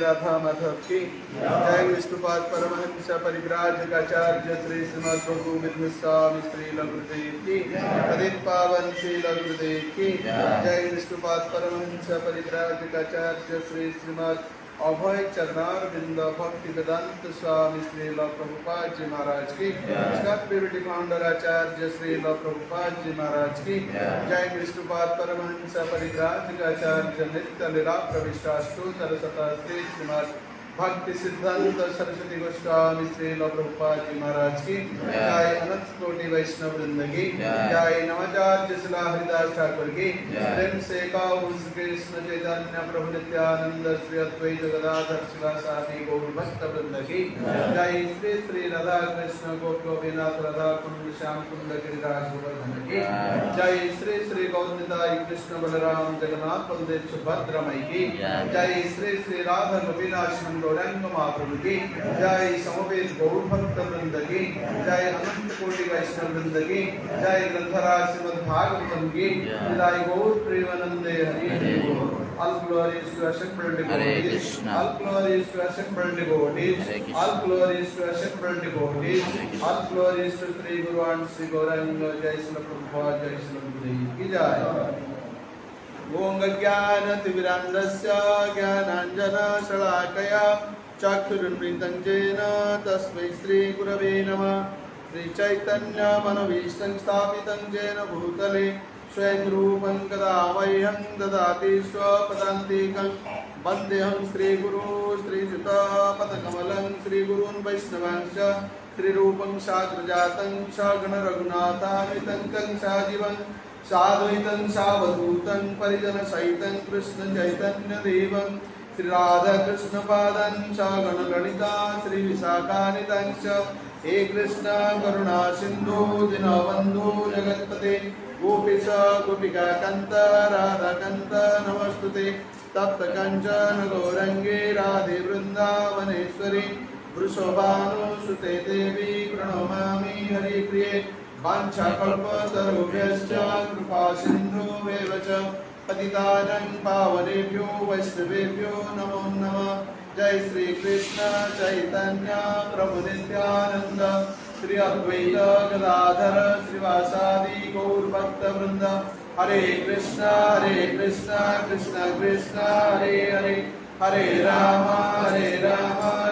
राधा माधव की जय। विष्णुपाद परमहंस परिव्राजकाचार्य श्री श्रीमद प्रभु विष्णु स्वामी श्री गुरुदेव की पतित पावन श्री गुरुदेव की जय। विष्णुपाद परमहंस परिव्राजकाचार्य श्री श्रीमद अभय चरणारविंद भक्ति वेदांत स्वामी श्री प्रभुपाद जी महाराज की प्यूरिटी फाउंडर आचार्य श्री प्रभुपाद जी महाराज की जय। विष्णुपाद परमहंस परिव्राजकाचार्य नित्य लीला प्रविष्टाष्टोत्तर शताब्दी श्रीमद भक्ति सिद्धांत सरस्वती गोस्वामी श्री प्रभुपाद जी महाराज की जय। अनंत कोटि वैष्णव वृंद की जय। नवाचार्य शिला हरिदास ठाकुर की प्रेम से कृष्ण चैतन्य प्रभु नित्यानंद श्री अद्वैत गदाधर शिवासादि गौर भक्त वृंद की जय। श्री श्री राधा कृष्ण गोपीनाथ राधा कुंड श्याम कुंड गिरिराज गोवर्धन की जय। श्री श्री गौरनिताई कृष्ण बलराम जगन्नाथ बलदेव सुभद्रा मई की जय। श्री श्री राधा गोपीनाथ गौरंग महाप्रभु की जय। समवेत गौर भक्त वृंद की जय। अनंत कोटि वैष्णव वृंद की जय। ग्रंथराज श्रीमद् भागवतम की जय। गौर प्रेमानंदे हरि बोल। All glories to assembled devotees. All glories to assembled devotees. All glories to assembled devotees. All glories to Sri Guru and Sri Gauranga. Jai Srila Prabhupada. Jai Srila Gurudev की जय। ओम ज्ञानतिमिरान्धस्य ज्ञानाञ्जनशलाकया चक्षुरुन्मिलितं येन तस्मै श्रीगुरवे नमः। श्रीचैतन्यमनोभीष्टं स्थापितं येन भूतले स्वयं रूपं कदा मह्यं ददाति स्वपदान्तिकं। वन्देऽहं श्रीगुरू श्रीयुतापदकमलं श्रीगुरून् वैष्णवांश्च श्रीरूपं साग्रजातं सगणरघुनाथान्वितं तं सजीवं साद्वैतं सावधूतं परिजनसहितं कृष्ण चैतन्य देवं श्री राधा कृष्ण पादं सगणगणिता श्री विशाखान्वितं च। हे कृष्ण करुणा सिंधु दीनबन्धु जगत्पते गोपीश गोपिका कान्त राधा कान्त नमस्तुते। तप्त कांचन गौरंगे राधे वृंदावनेश्वरी वृषभानुसुते देवी प्रणमामि हरिप्रिये। वाञ्छाकल्पतरुभ्यश्च कृपा सिन्धुभ्येव च पतितानां पावनेभ्यो वैष्णवेभ्यो नमो नमः। जय श्री कृष्ण चैतन्य प्रभु नित्यानंद श्री अद्वैत गदाधर श्रीवासादि गौर भक्त वृंद। हरे कृष्ण कृष्ण कृष्ण हरे हरे हरे राम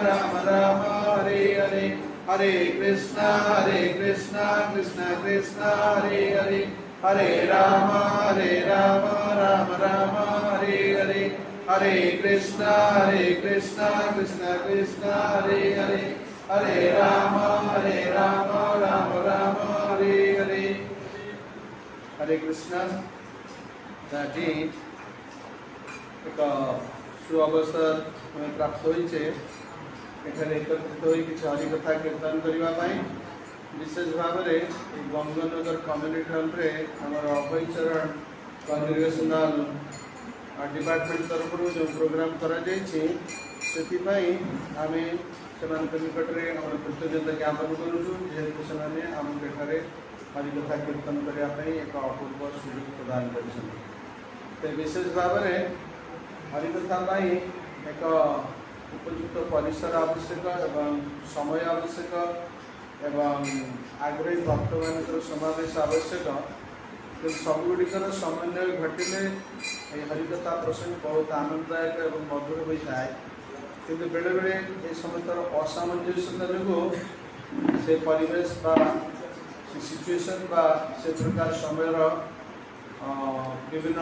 राम राम हरे हरे। हरे कृष्ण कृष्ण कृष्ण हरे हरे हरे राम राम राम हरे हरे। हरे कृष्ण कृष्ण कृष्ण हरे हरे हरे राम राम राम हरे हरे। हरे कृष्ण जी एक सुअवसर प्राप्त होइछे एखाने एकत्रित होई किछि हरि कथा कीर्तन करिवा पई। विशेष भाव में गंगानगर कम्युनिटी हॉल रे हमर अभय चरण कॉन्ग्रेगेशनल डिपार्टमेंट तरफ जो प्रोग्राम करा जायछि सेतिपई आमे सेमान निकट रे हमर कृतज्ञता ज्ञापन करूछु जेहेतु सेमाने हम एठारे हरि कथा कीर्तन करिया पई एक अपूर्व सुযোগ प्रदान करिसथि। ते विशेष भाव में हरि कथा पई एक उपयुक्त परिसर आवश्यक एवं समय आवश्यक एवं आग्रही भक्त मान समावेश आवश्यक सबुगुड़िकर समन्वय घटिले हरिकथा प्रसंग बहुत आनंददायक एवं मधुर होता है किंतु बेले बेले ये समस्त असामंजस्यता जो से परिवेश बा सिचुएशन बा से प्रकार समय विभिन्न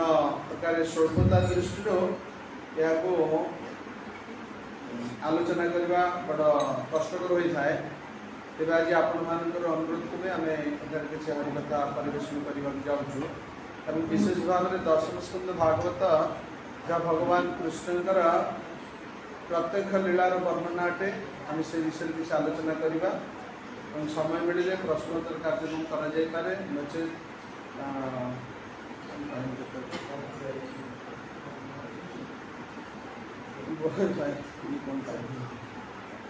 प्रकार स्वल्पता दृष्टि यहाँ आलोचना करने बड़ कष्टर होता है तेज आज आपण मान अनुरोध करें आम किसी हरिकथा परिवेशन करने जाऊँ विशेष भाव में दर्शन स्कंद भागवत जहाँ भगवान कृष्णकर प्रत्यक्ष लीलार वर्णना अटे आम से विषय किसी आलोचना करवा समय मिले प्रश्नोत्तर कार्यक्रम करे नचे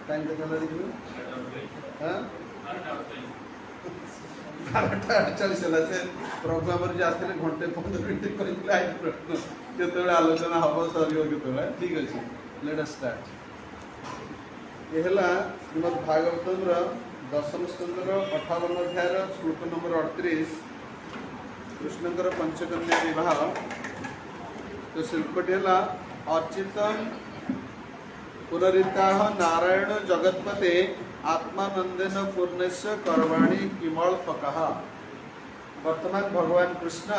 टाइम देखा बारटा 48 से प्रभु आम आसते घंटे 15 मिनट प्रश्न जो आलोचना हम सर ठीक अच्छे लेट अस स्टार्ट ये श्रीमद भागवतम दशम स्कंदर 58 अध्याय श्लोक नंबर 38 कृष्णकर पंचकन्या विवाह तो शिल्पटी है अर्चितम पुनरीता नारायण जगतपते आत्मानंदेन पूर्णस्य कर्वाणी किमल्पक वर्तमान भगवान कृष्ण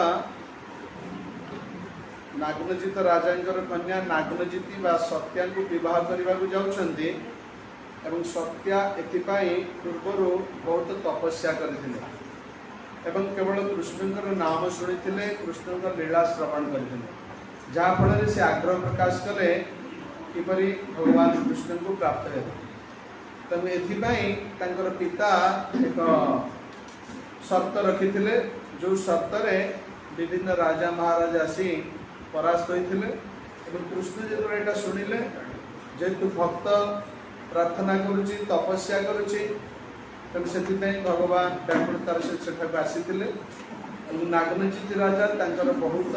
नागनजित राजांकर कन्या नागनजिति बा सत्या को विवाह करने को जाउछन्ति एवं सत्या एथिपाई पूर्वर बहुत तपस्या करथिले एवं केवल कृष्णकर नाम शुणी कृष्णकर लीला श्रवण करथिले जहाँ फल से आग्रह प्रकाश कले किपरि भगवान कृष्ण को प्राप्त है तेणु एथिपाई पिता एक शर्त रखिथिले जो शर्त विभिन्न राजा महाराज आसी परास्त होते कृष्ण जो यहाँ शुणिले जेहेतु भक्त प्रार्थना करुच्ची तपस्या करुच्ची तेणु से भगवान व्याकुलतार से सेठाक आसी नागनजित राजा तांकर बहुत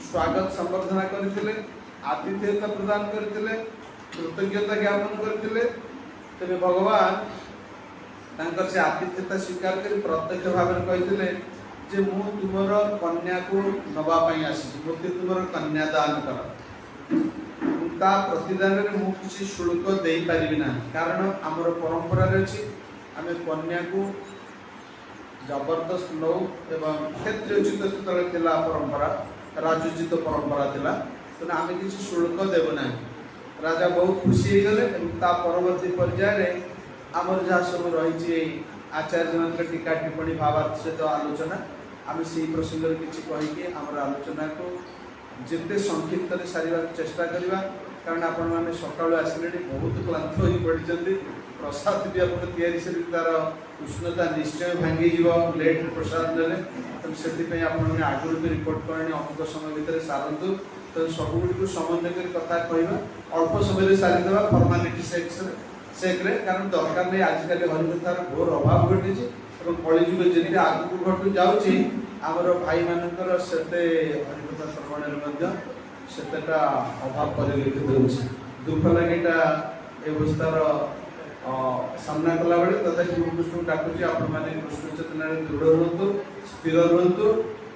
स्वागत संबर्धना करते आतिथ्यता प्रदान करते कृतज्ञता ज्ञापन करते तेरे भगवान तांकर से आतिथ्यता स्वीकार कर प्रत्यक्ष भाव में कहते जे मु तुमर कन्या को नवाई आसी मत तुम कन्यादान कर ता प्रतिदान में मु किसी शुल्क दे पारि ना कारण आमर परंपरा अच्छी आम कन्या को जबरदस्त नौ एवं क्षेत्रोचित जो परंपरा राजोचित परंपरा थिला तेना आम किसी शुल्क देव ना राजा बहुत खुशी गले परवर्ती पर्याय आमर जहाँ सब रही आचार्य मान टीका टिप्पणी भावार्थ सहित आलोचना आम से प्रसंग किसी कहीकि आमर आलोचना को जिते संक्षिप्त सारे चेष्टा करवा कारण आपण मैंने सकाल आसिले बहुत क्लांत हो पड़ी प्रसाद भी आप तार उष्णता निश्चय भांगी लेट प्रसाद ने से आगुरी भी रिपोर्ट करें अमुक समय भितर सारतु तो सबुग समन्वय कर कथा कहवा अल्प समय सारीदे फर्मालीटी सेक्रे कारण दरकार नहीं आजिकल हरिकथार घोर अभाव घटी कलिजुग जी आगू घटू जाऊँगी आमर भाई मानकर से हरिकथा श्रवण सेटा अभाव परिलक्षित होती दुख लगे अवस्थार सामना कला बेले तथा कृष्ण डाकुची आपण मैंने कृष्ण चेतना दृढ़ रुहतु स्थिर रुहतु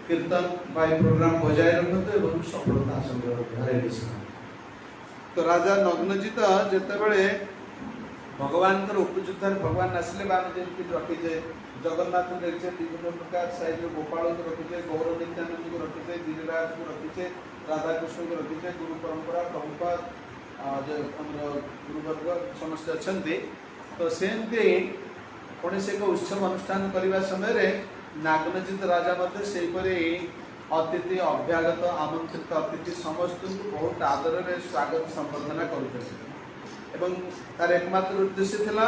कीर्तन बाई प्रोग्राम बजाय रखते और सफलता हासिल करें। तो राजा नग्नजित जितेबले भगवान उपयुक्त भगवान आसिले जमी रखीचे जगन्नाथ देखिए विभिन्न प्रकार साइज गोपाल को रखीचे गौर नित्यानंद को रखीचे गिरिराज को रखीचे राधाकृष्ण को रखीचे गुरु परंपरा प्रभुपाद गुरुवर्ग समस्त अच्छा तो सेमती कौन से एक उत्सव अनुष्ठान करने समय नागनजित राजा सेपरी अतिथि अभ्यागत आमंत्रित अतिथि समस्त को बहुत आदर में स्वागत संबर्धना करुँ तार एकमात्र उद्देश्य थिला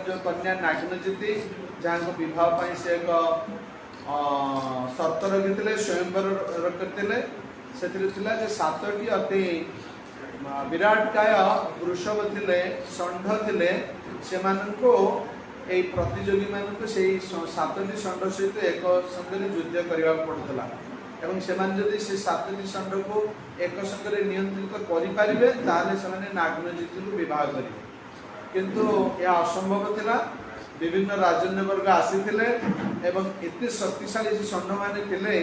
जो कन्या नागनजिति जहाँ विवाह से एक शर्त रखी स्वयंवर करते से 7टी अति विराट काय वृषभ थे षंढ थे से प्रतियोगी मानक 7टी षंढ सहित एक संगे युद्ध करने पड़ता एवं सेमान जदि से सातटी षंड को एक संगे नियंत्रित करें ताले से नागनजित को विवाह करेंगे किंतु यह असंभव थिला। विभिन्न राजन्य वर्ग आसीथिले एवं एते शक्तिशाली षंड माने थिले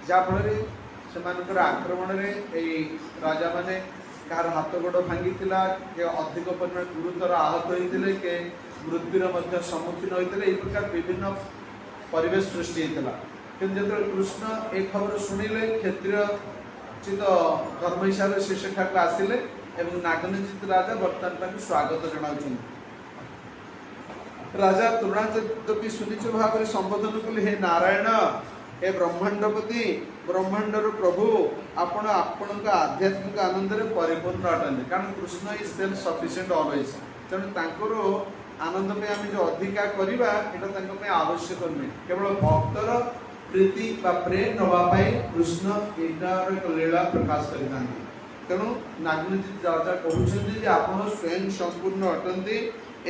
जाफल से आक्रमण में राजा माने कार हाथ गोड़ भांगी के अधिक परिमाण गुरुतर आहत होते के मृत्युर सम्मुखीन होते प्रकार विभिन्न परिवेश सृष्टि होता। किंतु जो कृष्ण एक खबर शुणिले क्षेत्रीय चित धर्म हिसाब से सेठा को आसिले एवं नागनजित राजा बर्तमान स्वागत जनाऊँ। राजा तुरणाचि सुनिच भाव में संबोधन कले हे नारायण हे ब्रह्मांडपति ब्रह्मांडर प्रभु आपण आपण आध्यात्मिक आनंद में परिपूर्ण अटंती कारण Krishna is self sufficient always तेणु आनंद में आम जो अधिका करवा यहाँ आवश्यक नुहे केवल भक्तर प्रीति प्रेम नापी कृष्ण यार एक लीला प्रकाश करता तेणु नागनजित राजा कहते आप स्वयं संपूर्ण अटंती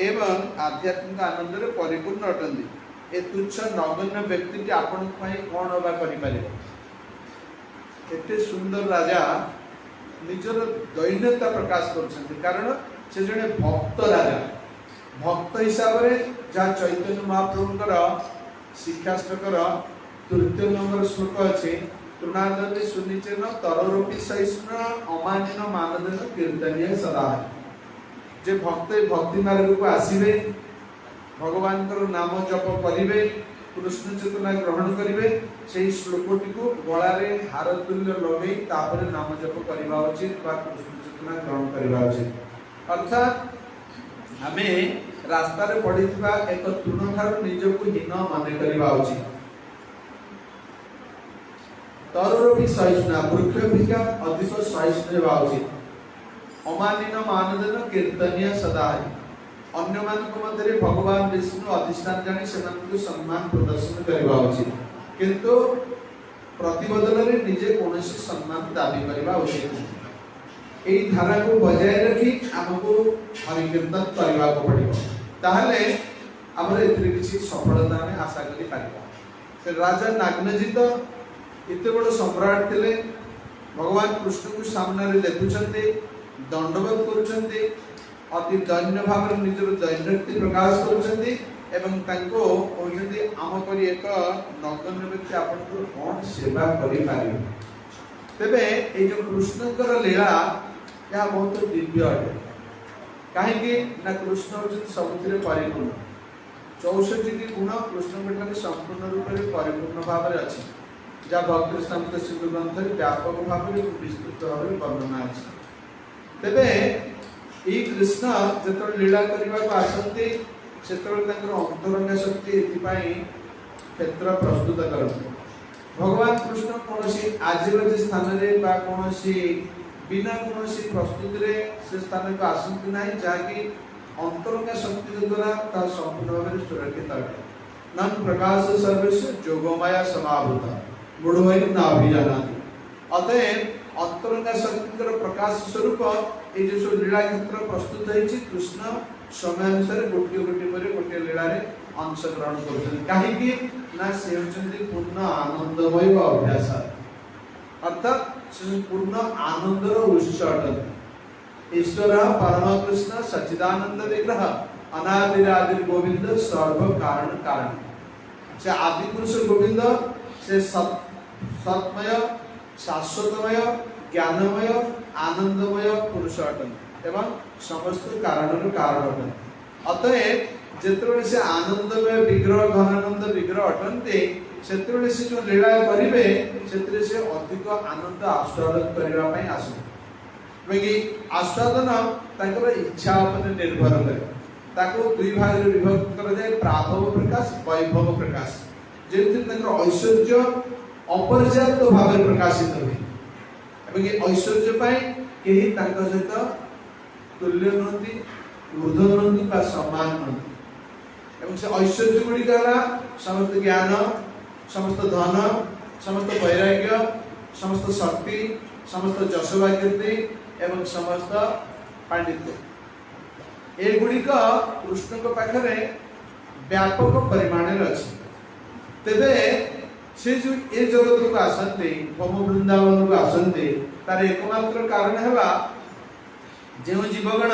एवं आध्यात्मिक आनंद में परिपूर्ण अटंती ए तुच्छ नगण्य व्यक्ति आपण कौन हवा करें सुंदर राजा निजर दैन्यता प्रकाश कर कारण से जड़े भक्त राजा भक्त हिसाब से जहाँ चैतन्य महाप्रभुंकर शिक्षाष्टकर तृतीय नंबर श्लोक अच्छे तृणादि सुनिचेन तररूपी सहिष्णु अमानिन मानदेन कीर्तनीय सदा जे भक्त भक्ति मार्ग को आसवे भगवान नाम जप करेंगे कृष्ण चेतना ग्रहण करेंगे से श्लोकटी को गलारे हार तुल्य लगे तापर नाम जप करवा उचित कृष्ण चेतना ग्रहण करवा उचित अर्थात आम रास्ता पड़ी एक तृण ठार निजक हीन मन करवा उचित। तररूपी सहिष्णु वृक्ष अपेक्षा अधिक सहिष्णु होगा उचित। अमानिन मानदेन कीर्तनीय सदा अन्य मध्य भगवान विष्णु अधिष्ठान जानी से सम्मान प्रदर्शन करवा उचित किंतु प्रतिबदल निजे कौन सम्मान दाबी करवा उचित यही धारा को बजाय रखी आमको हरिकीर्तन करने को पड़ो ताहले आमर किसी सफलता में आशा कर राजा नागनजित इतने बड़ सम्राट थे भगवान कृष्ण को सामने देखुंत दंडवत कर अति दैन्य भाव निजर दैन्यक्ति प्रकाश करते आम पर एक नगण्य व्यक्ति आपको कौन सेवा करें तेरे ये जो कृष्णकर लीला यह बहुत दिव्य अटे कहीं कृष्ण हूँ सबुथ परिपूर्ण 64 गुण कृष्ण संपूर्ण रूप से परिपूर्ण भाव में अच्छी जहाँ भक्ति सिंधु ग्रंथ व्यापक भाव में विस्तृत भाव में वर्णना अच्छी तेरे ये कृष्ण जो लीला करने को आसती से अंतरंग शक्ति क्षेत्र प्रस्तुत करते भगवान कृष्ण कौन आज स्थान में कौन बिना कौन प्रस्तुति से स्थान को आसती ना जहाँकि अंतरंग शक्ति द्वारा संपूर्ण भाव में सुरक्षित अटे नन प्रकाश सर्वेश जोगमाया समावृत मूढ़ नाभिजाना अतएव अंतरंग शक्ति प्रकाश स्वरूप ये जो सब लीला क्षेत्र प्रस्तुत है कृष्ण समय अनुसार गोटे गोटे पर गोटे लीला अंशग्रहण कहीं पूर्ण आनंदमय अभ्यास अर्थात पूर्ण आनंदर उत्स अटंती ईश्वर परम कृष्ण सच्चिदानंद विग्रह अनादिरादि गोविंद सर्व कारण कारण से आदि पुरुष गोविंद से सत्मय शाश्वतमय ज्ञानमय आनंदमय पुरुष अटंती एवं समस्त कारण कारण अटंती अतएव जिते से आनंदमय विग्रह घनानंद विग्रह अटंती से जो लीला करेंगे से अधिक आनंद आस्वादन करने आसो आस्वादन इच्छा पर निर्भर करे दुई भाग में विभक्त कर प्राभव प्रकाश वैभव प्रकाश जो ऐश्वर्य अपर्याप्त भाव प्रकाशित हुए ऐश्वर्य सहित तुल्य नुहति ऊर्ध नुहति सम्मान नुहति से ऐश्वर्य गुड़िक समस्त ज्ञान समस्त धन समस्त वैराग्य समस्त शक्ति समस्त जशोभाग्यति एवं समस्त पांडित्य ये गुड़िक कृष्ण पाखे व्यापक परिमाण अच्छे तेरे से जो ए जगत को आसते भव वृंदावन को आसते तार एकमात्र कारण है जो जीवगण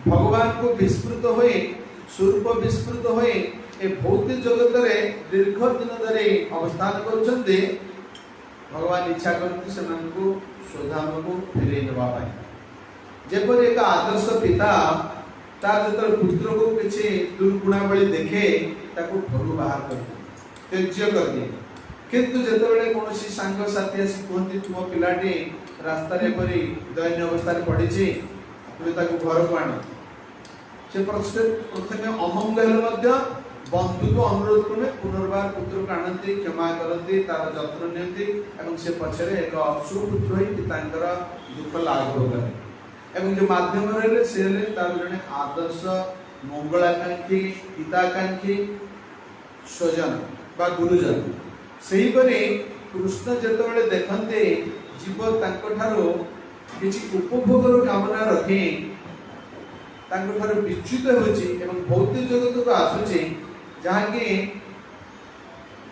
भगवान को विस्मृत हुए स्वरूप विस्मृत हुए ए भौतिक जगत रे दीर्घ दिन धरे अवस्थान करछन्ते भगवान इच्छा करते से स्वधाम को फेरे देवा जेपर एक आदर्श पिता तार जो पुत्र को किसी दुर्गुणावली देखे ताको घर बाहर कर त्याज्य कर दिए किंतु जेतेबेले कोनोसी सांग साथी आसी कहती तुम पिलाटी रास्ता रे परी दैन्य अवस्था रे पड़िछि तुम ताको घर को आण से प्रथमे अमंग हेले मध्य बंधु को अनुरोध करने पुनर्बार पुत्र को आनती क्षमा करती तार जत्न नियंती एवं से पछरे एक सुपुत्र होई पितांकर दुख लाघव करे एवं जो माध्यम रहले से ले तार जने आदर्श मंगलाकांक्षी हिताकांक्षी स्वजन बा गुरुजन सही परे कृष्ण जेतेबेले देखन्ते जीव तांको ठारो किछि उपभोगर कामना रखे तांको ठारो विच्युत होछि एवं भौतिक जगत को आसुछि जहाँ की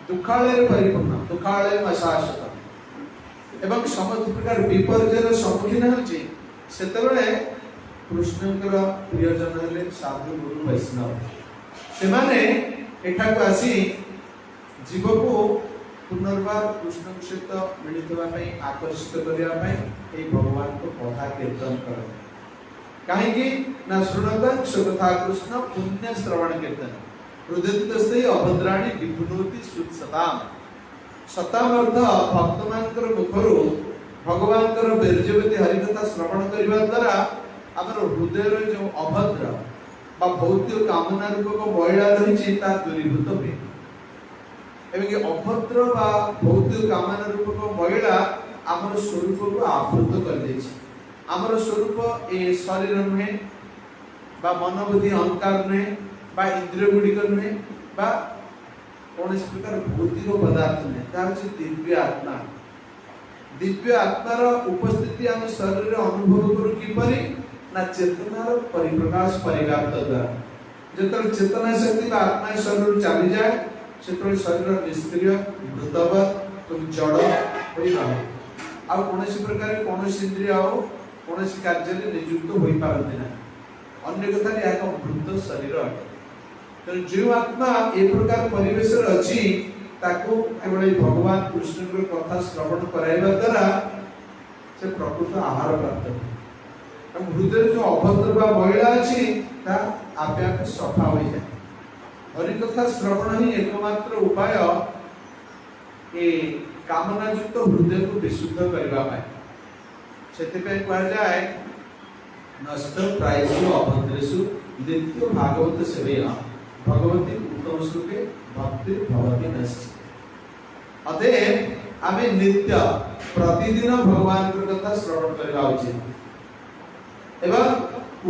दुखालय परिपूर्ण दुखालय अशाश्वत एवं समस्त प्रकार विपर्जय सम्मुखीन होछि सेतेबेले कृष्णकर प्रियजन हेले साधु गुरु वैष्णव से माने एठा को आसी जीव को पुनर्बार कृष्ण सहित मिलित होगा आकर्षित करने भगवान को कथा कीर्तन कर कहीं ना शुणत सुकथा कृष्ण पुण्य श्रवण कीर्तन हृदय अभद्राणी विपुनोति सुत्सताम सताम अर्थ भक्त मानकर मुखरु भगवान कर बेरजवती हरिकथा श्रवण करने द्वारा आमर हृदय जो अभद्र बा भौतिक कामना रूपक मैला रही दूरीभूत हुए एवं अभद्र बा भौतिक कामना रूपक मैला आमर स्वरूप को आवृत कर देछि आमर स्वरूप ए शरीर नुहे बा मन बुद्धि अहंकार नुहे बा इंद्रिय गुड़िक नुहे बा कौन प्रकार भौतिक पदार्थ नुहे तार दिव्य आत्मा दिव्य आत्मार उपस्थिति आम शरीर अनुभव करू किपरि ना चेतनार परिप्रकाश परिव्याप्त द्वारा जेतल चेतना शक्ति बा आत्मा शरीर चली जाए सेतल शरीर निष्क्रिय मृतवत तुम जड़ होई रहे आ कोनोसी प्रकार कोनोसी इंद्रिय आ कोनोसी कार्य रे नियुक्त होई पारନ୍ତି ना अन्य कथा रे एक मृत शरीर अटे तो जो आत्मा ए प्रकार परिवेश रे अछि ताको केवल भगवान कृष्ण के कथा श्रवण कराइबा द्वारा से प्रकृत आहार प्राप्त हम हृदय जो अभद्र बा मैला अछि ता आपे आप सफा हो जाए हरि कथा श्रवण ही एकमात्र उपाय ए कामना युक्त हृदय को विशुद्ध करबा पाए सेते पे कहा जाए नष्ट प्रायसु अभद्रेषु नित्य भागवत सेवया भगवती उत्तम श्लोके भक्ति भवति नष्ट अतएव आमे नित्य प्रतिदिन भगवान के कथा श्रवण करबा उचित एवं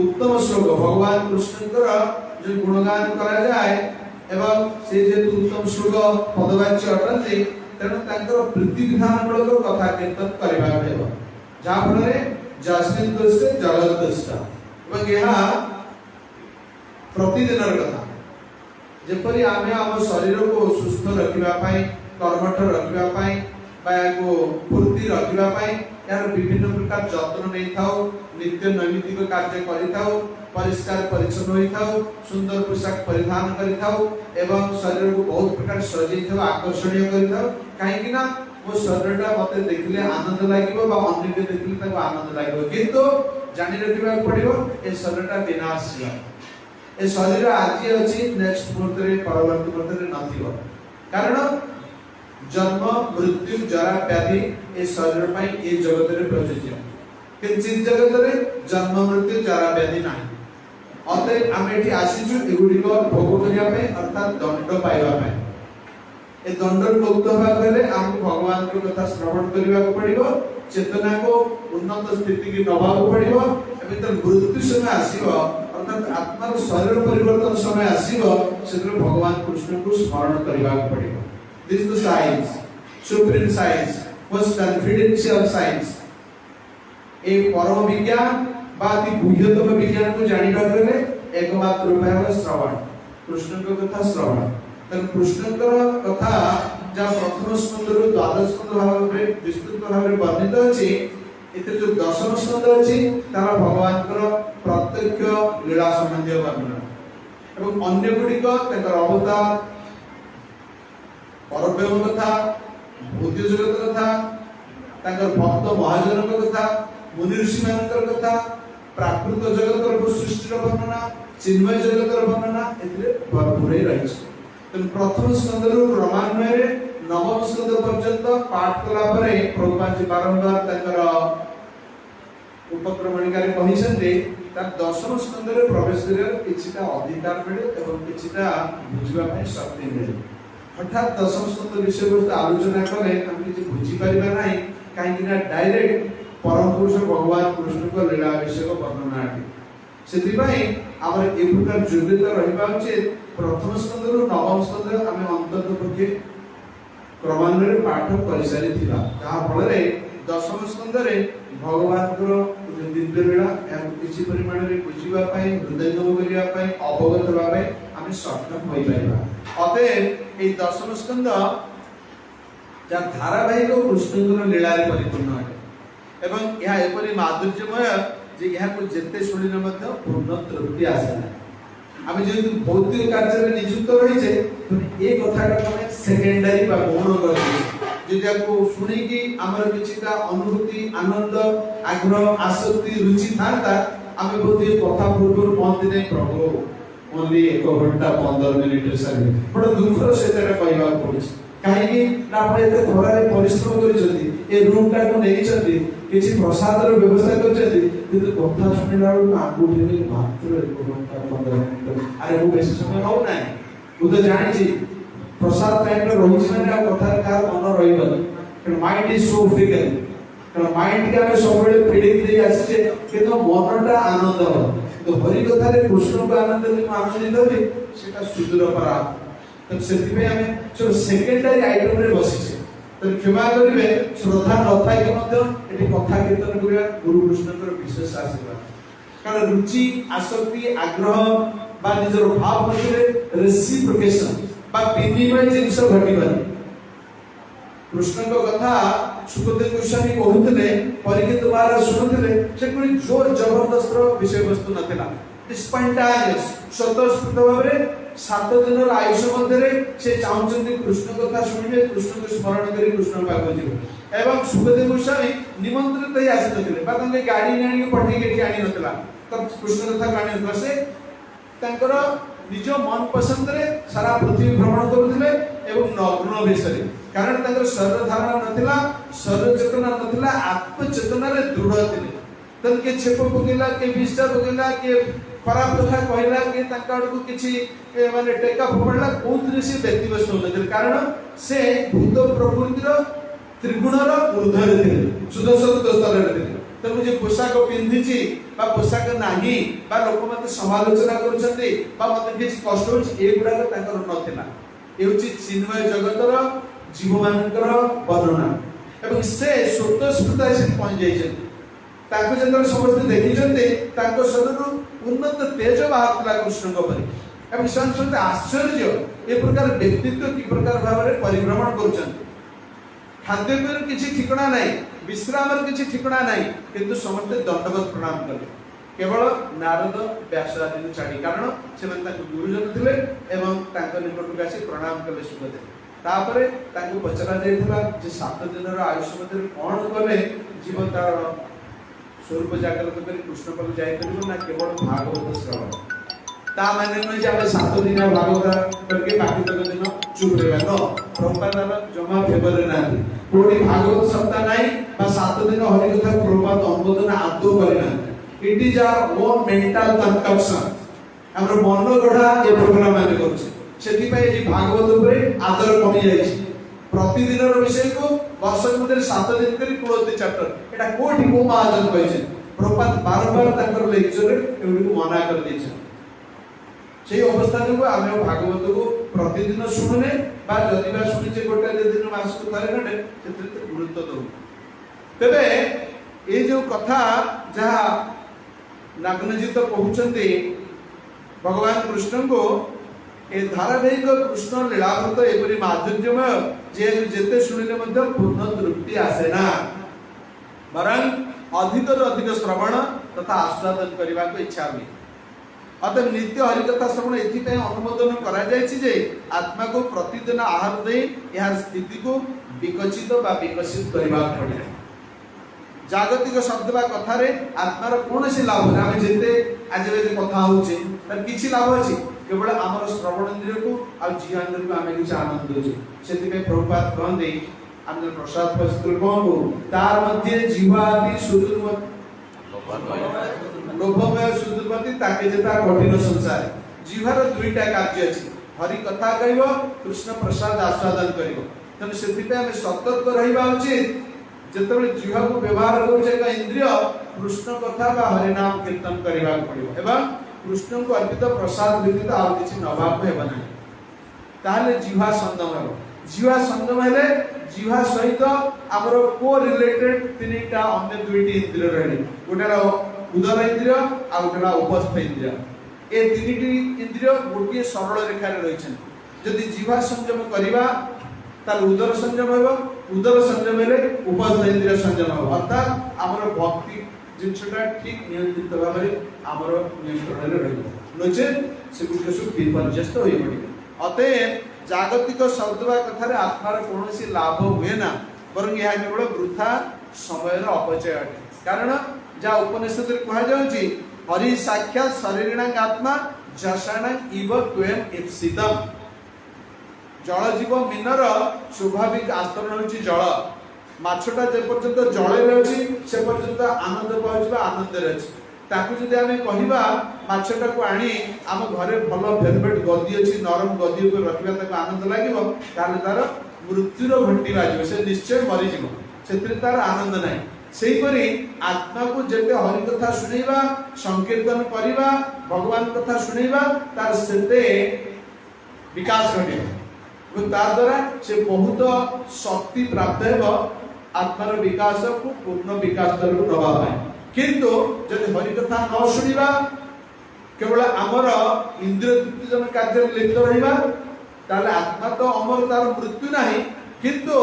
उत्तम श्लोक भगवान कृष्णकर जो गुणगान करा जाए एवं से जे उत्तम श्लोक पदवाच्य अटंती तेणु तांकर प्रीति विधान मूलक कथा कीर्तन करबा हेबो जा फलरे जस्मिन् दोषे जगत दोष एवं यह प्रतिदिन कथा जेपरि आमे आम शरीर को सुस्थ रखिबा पाई कर्मठ रखिबा पाई बा को फुर्ती रखिबा पाई यार विभिन्न प्रकार जत्न नै थाओ नित्य नैमित्तिक कार्य करि थाओ परिष्कार परिच्छन्न होई थाओ सुंदर पोशाक परिधान करि थाओ एवं शरीर को बहुत प्रकार सजै थाओ आकर्षणीय करि थाओ काहे कि ना मो शरीरटा मते देखले आनंद लागिबो बा अन्य के देखले ताको आनंद लागिबो किंतु जानि रखिबा पड़िबो ए शरीरटा विनाशी ए शरीर आज अछि नेक्स्ट मुहूर्त रे परवर्ती मुहूर्त रे नथिबो कारण जन्म मृत्यु जरा व्याधि ए शरीर पई ए जगत रे प्रयोज्य किंचित जगत रे जन्म मृत्यु जरा व्याधि नाही अतः आमे एठी आसीजु एगुडी को भोग करिया पे अर्थात दंड पाइबा पे ए दंड मुक्त होबा गले हम भगवान के कथा श्रवण करिबा को पड़िबो चेतना को उन्नत स्थिति की नबा को पड़िबो एबे त मृत्यु समय आसीबो अर्थात आत्मार शरीर परिवर्तन समय आसीबो सेतरे भगवान कृष्ण को स्मरण करिबा को पड़िबो this is the science supreme science most confidential science ए परम विज्ञान बाति गुह्यतम विज्ञान को जानिबा गले एकमात्र उपाय है श्रवण कृष्ण के कथा श्रवण तन कृष्ण कथा जहाँ प्रथम स्कंद द्वादश स्कंद भाव में विस्तृत भाव में वर्णित अच्छी इतने जो दशम स्कंद अच्छी तार भगवान प्रत्यक्ष लीला संबंधी वर्णन एवं अन्य गुड़िक अवतार परब्रह्म कथा भौतिक जगत कथा भक्त महाजन कथा मुनि ऋषि मान कथा प्राकृत जगत सृष्टि वर्णना चिन्मय जगत वर्णना भरपूर रही प्रथम स्कंद क्रमान्वय नवम स्कंद पर्यंत पाठ कला प्रभुपाद जी बारंबार उपक्रमणिका दशम स्कंद प्रवेश कर अधिकार मिले और किछिटा बुझा शक्ति मिले हठात दशम स्कंद विषय वस्तु आलोचना कले हम किसी बुझी पारिबा नाही काहेकि ना डायरेक्ट परम पुरुष भगवान कृष्ण को लीला विषय वर्णना से आम ए प्रकार योग्यता रहा उचित प्रथम स्कंद नवम स्कंद आम अंततपक्षे क्रमान्वय पाठ कर सारी फल दशम स्कंद भगवान दिव्य लीला किसी परिमाण में बुझापी हृदयंगम करने अवगत होगापी आम सक्षम हो पार अतएव ये दशम स्कंद जहाँ धारावाहिक कृष्ण लीला परिपूर्ण है एवं यह एपरी माधुर्यमय जे यह को जेते सुनिने मध्य पूर्ण तृप्ति आसेना आमे जेतु भौतिक कार्य में नियुक्त रही छे ए कथाटा तमे सेकेंडरी बा गौण कर जे जाको सुनी कि हमर किछिटा अनुभूति आनंद आग्रह आसक्ति रुचि थाता आमे बोधे कथा पूर्व पहुंचि नै प्रभु ओनली 1 घंटा 15 मिनिट सरी बड़ दुखर सेटा कहबा पड़छ काहे कि आपण एते घरारे परिश्रम करिसथि ए रूम टा को नै छथि किसी प्रसाद रो व्यवस्था करछथि किंतु कथा सुनिला आगुठे मात्र 1 घंटा 15 मिनिट अरे वो बेसी समय हो नाही मु तो जानि छी प्रसाद टाइम रे रही छी माने कथा का मन रहिबन कारण माइंड इज सो फिकल कारण माइंड के हमें सब बेले पीड़ित दे आछे किंतु मनटा आनंद हो तो हरि कथा रे कृष्ण को आनंद दे आनंदित होबे सेटा सुदूर परा तब सेति पे हमें जो सेकेंडरी आइटम रे बसी छे तो क्षमा करिवे श्रद्धा नथाई के मध्य एटी कथा कीर्तन करिया गुरु कृष्णकर विशेष आशीर्वाद कारण रुचि आसक्ति आग्रह बा निजर भाव मध्यरे रेसिप्रोकेशन बा विनिमय जिनिस घटिबानी कृष्ण को कथा सुखदेव गोस्वामी कहउतले परीक्षित महाराज सुनुतले से कोई जोर जबरदस्त विषय वस्तु नथिला स्पॉन्टेनियस स्वतःस्फूर्त भाबरे 7 दिन आयुष मध्य से चाहते कृष्ण कथा शुणिबे कृष्ण को स्मरण करी कृष्ण पाक जीवे एवं सुखदेव गोस्वामी निमंत्रित ही आसी नथिले बा तंगे गाड़ी नानी पठी के आनी नथिला तब कृष्ण कथा गाणी नथिला से तंकर निज मन पसंद रे सारा पृथ्वी भ्रमण करुथिले एवं नग्न बेसरे कारण तंकर शरीर धारणा नथिला शरीर चेतना नथिला आत्म चेतना रे दृढ़ थिले तन के छेप पकेला के विस्तार पकेला के खराब कथा कहला कि तांकाड को किछि माने टेका फोपडला कोथरे से व्यक्तिवस्त होते कारण से भूत प्रकृतिर त्रिगुणर ऊर्ध्वरे थिले सुदर्शन स्तर रे थिले तो मुझे पोशाक पिंधिछि बा पोशाक नाही बा लोक मते समालोचना करछन्ते बा मते किछि कष्ट होछि एगुडा तांकर नथिला एउछि चिन्मय जगतर जीव मानकर वर्णना एवं से स्वतःस्फूर्त से पहुंच जाइछन्ते ताको जंदर समस्त देखिछन्ते ताको शरीरु उन्नत तेज बाहरला कृष्ण को परि एवं संस्कृत आश्चर्य ए प्रकार व्यक्तित्व की प्रकार भाव रे परिभ्रमण करछन्ते खाद्य पर किछि ठिकाना नाही विश्राम रे किछि ठिकाना नाही किंतु समस्त दंडवत प्रणाम कले केवल नारद व्यास आदि छाड़ी कारण से गुरुजन थिले एवं तांको निकटक आसी प्रणाम कले सुखदेव तापरे तांको पचरा जायथला जे 7 दिन रो आयुष मध्य कोन कले जीवन तार स्वरूप जागृत कर कृष्ण पर जाय करिबो ना केवल भागवत श्रवण ता माने न जे हम 7 दिन भागवत करके बाकी तक दिन चुप रहबा नो प्रभुपादर जमा फेवर ना कोडी भागवत सप्ताह नाही बा 7 दिन हरि कथा प्रभुपाद अनुमोदन आदो करिना it is our own mental concoction हमर मन गढा ए प्रोग्राम माने करछ सेति पय जे भागवत ऊपर आदर कमी जायछि प्रतिदिन विषय को वर्ष मध्य 7 दिन करी क्लोज चैप्टर एटा कोठी को महाजन कहै प्रभुपाद बारंबार ताकर लेक्चर एवढी को मना कर दैछ সেই অবস্থানে আমি ভাগবত को प्रतिदिन শুনে বা যদি বা শুনিছে গোটা দিন মাস को करे नडे সেতে গুরুত্ব দউ তবে এই যে কথা যাহা नागनजित कहउछन्ते भगवान कृष्ण को ए धारावाहिक कृष्ण लीलामृत एपरि माधुर्यमय जे जेते शुणिले मध्य पूर्ण तृप्ति आसेना वरं अधिक अधिक श्रवण तथा आस्वादन करने को इच्छा हुए। अतः नित्य हरिकथा श्रवण एथि अनुमोदन करा जायछि जे आत्मा को प्रतिदिन आहार दे यार स्थिति को विकसित बा विकसित करबा पड़े। जागतिक शब्द बा कथारे आत्मार कोनोसी लाभ नै आमे जेते आज जे कथा होचे तर किछि लाभ अछि केवल हमर श्रवण इंद्रिय को आ जीवन को आमे किछि आनंद होचे। सेति पे प्रभुपाद कहंदे आमे प्रसाद पस्त्र को तार मध्य जीवाति सुदुर्मत लोभमय सुदुर्मति ताके जेता कठिन संसार जीवार दुईटा कार्य अछि हरि कथा कहबो कृष्ण प्रसाद आस्वादन करबो। तने सेति पे आमे सतर्क रहिबा उचित जेतबे जीवा को व्यवहार करूचे का इंद्रिय कृष्ण कथा बा हरि नाम कीर्तन करबा पड़िबो एवं कृष्ण को अर्पित प्रसाद व्यतीत आ किछि नभाव हेबा नै ताले जीवा संगम हेबो। जीवा संगम हेले जीवा सहित हमर को रिलेटेड तीनटा अन्य दुईटी इंद्रिय रहले गोटेला उदर इंद्रिय आ गोटेला उपस्थ इंद्रिय ए तीनटी इंद्रिय गोटे सरल रेखा रे रहिछन। जदि जीवा संयम करबा तार उदर संयम हेबो उदर संयम हेले उपस्थ इंद्रिय संयम हेबो अर्थात हमर भक्ति जिनसटा ठीक नियंत्रित भाव में हमर नियंत्रण रे रहबो नचे से गुटे सु विपर्यस्त होई पड़िबो। अतः जागतिक शब्दवा कथारे आत्मार कोनोसी लाभ हुए ना बरं यह केवल वृथा समय अपचय अटे। कारण जा उपनिषद कहा जाउची हरि साक्षात शरीरिणां आत्मा जशाणां इव त्वयं इप्सितम। जल जीव मीनर स्वाभाविक आस्तरण होची जल माछटा जे पर्यंत जल रे अछि से पर्यंत आनंद पाउछबा आनंद रे अछि ताकू जदि आमे कहिबा माछटा को आनी हम घरे भलो वेलवेट गदी अछि नरम गदी ऊपर रखिबा ताको आनंद लागिबो ताले तार मृत्युर घंटी बाजिबो से निश्चय मरि जिवो सेतिर तार आनंद नै। सेही परि आत्मा को जेते हरि कथा सुनैबा संकीर्तन करिबा भगवान कथा सुनैबा तार सेते विकास घटिबो तार द्वारा से बहुत शक्ति प्राप्त हेबो आत्मार विकास को पूर्ण विकास तरफ प्रभाव पाए। किंतु जदि हरि कथा न सुनिबा केवल आमर इंद्रिय तृप्तिजन कार्य लिप्त रहिबा ताले आत्मा तो अमर तार मृत्यु नाही किंतु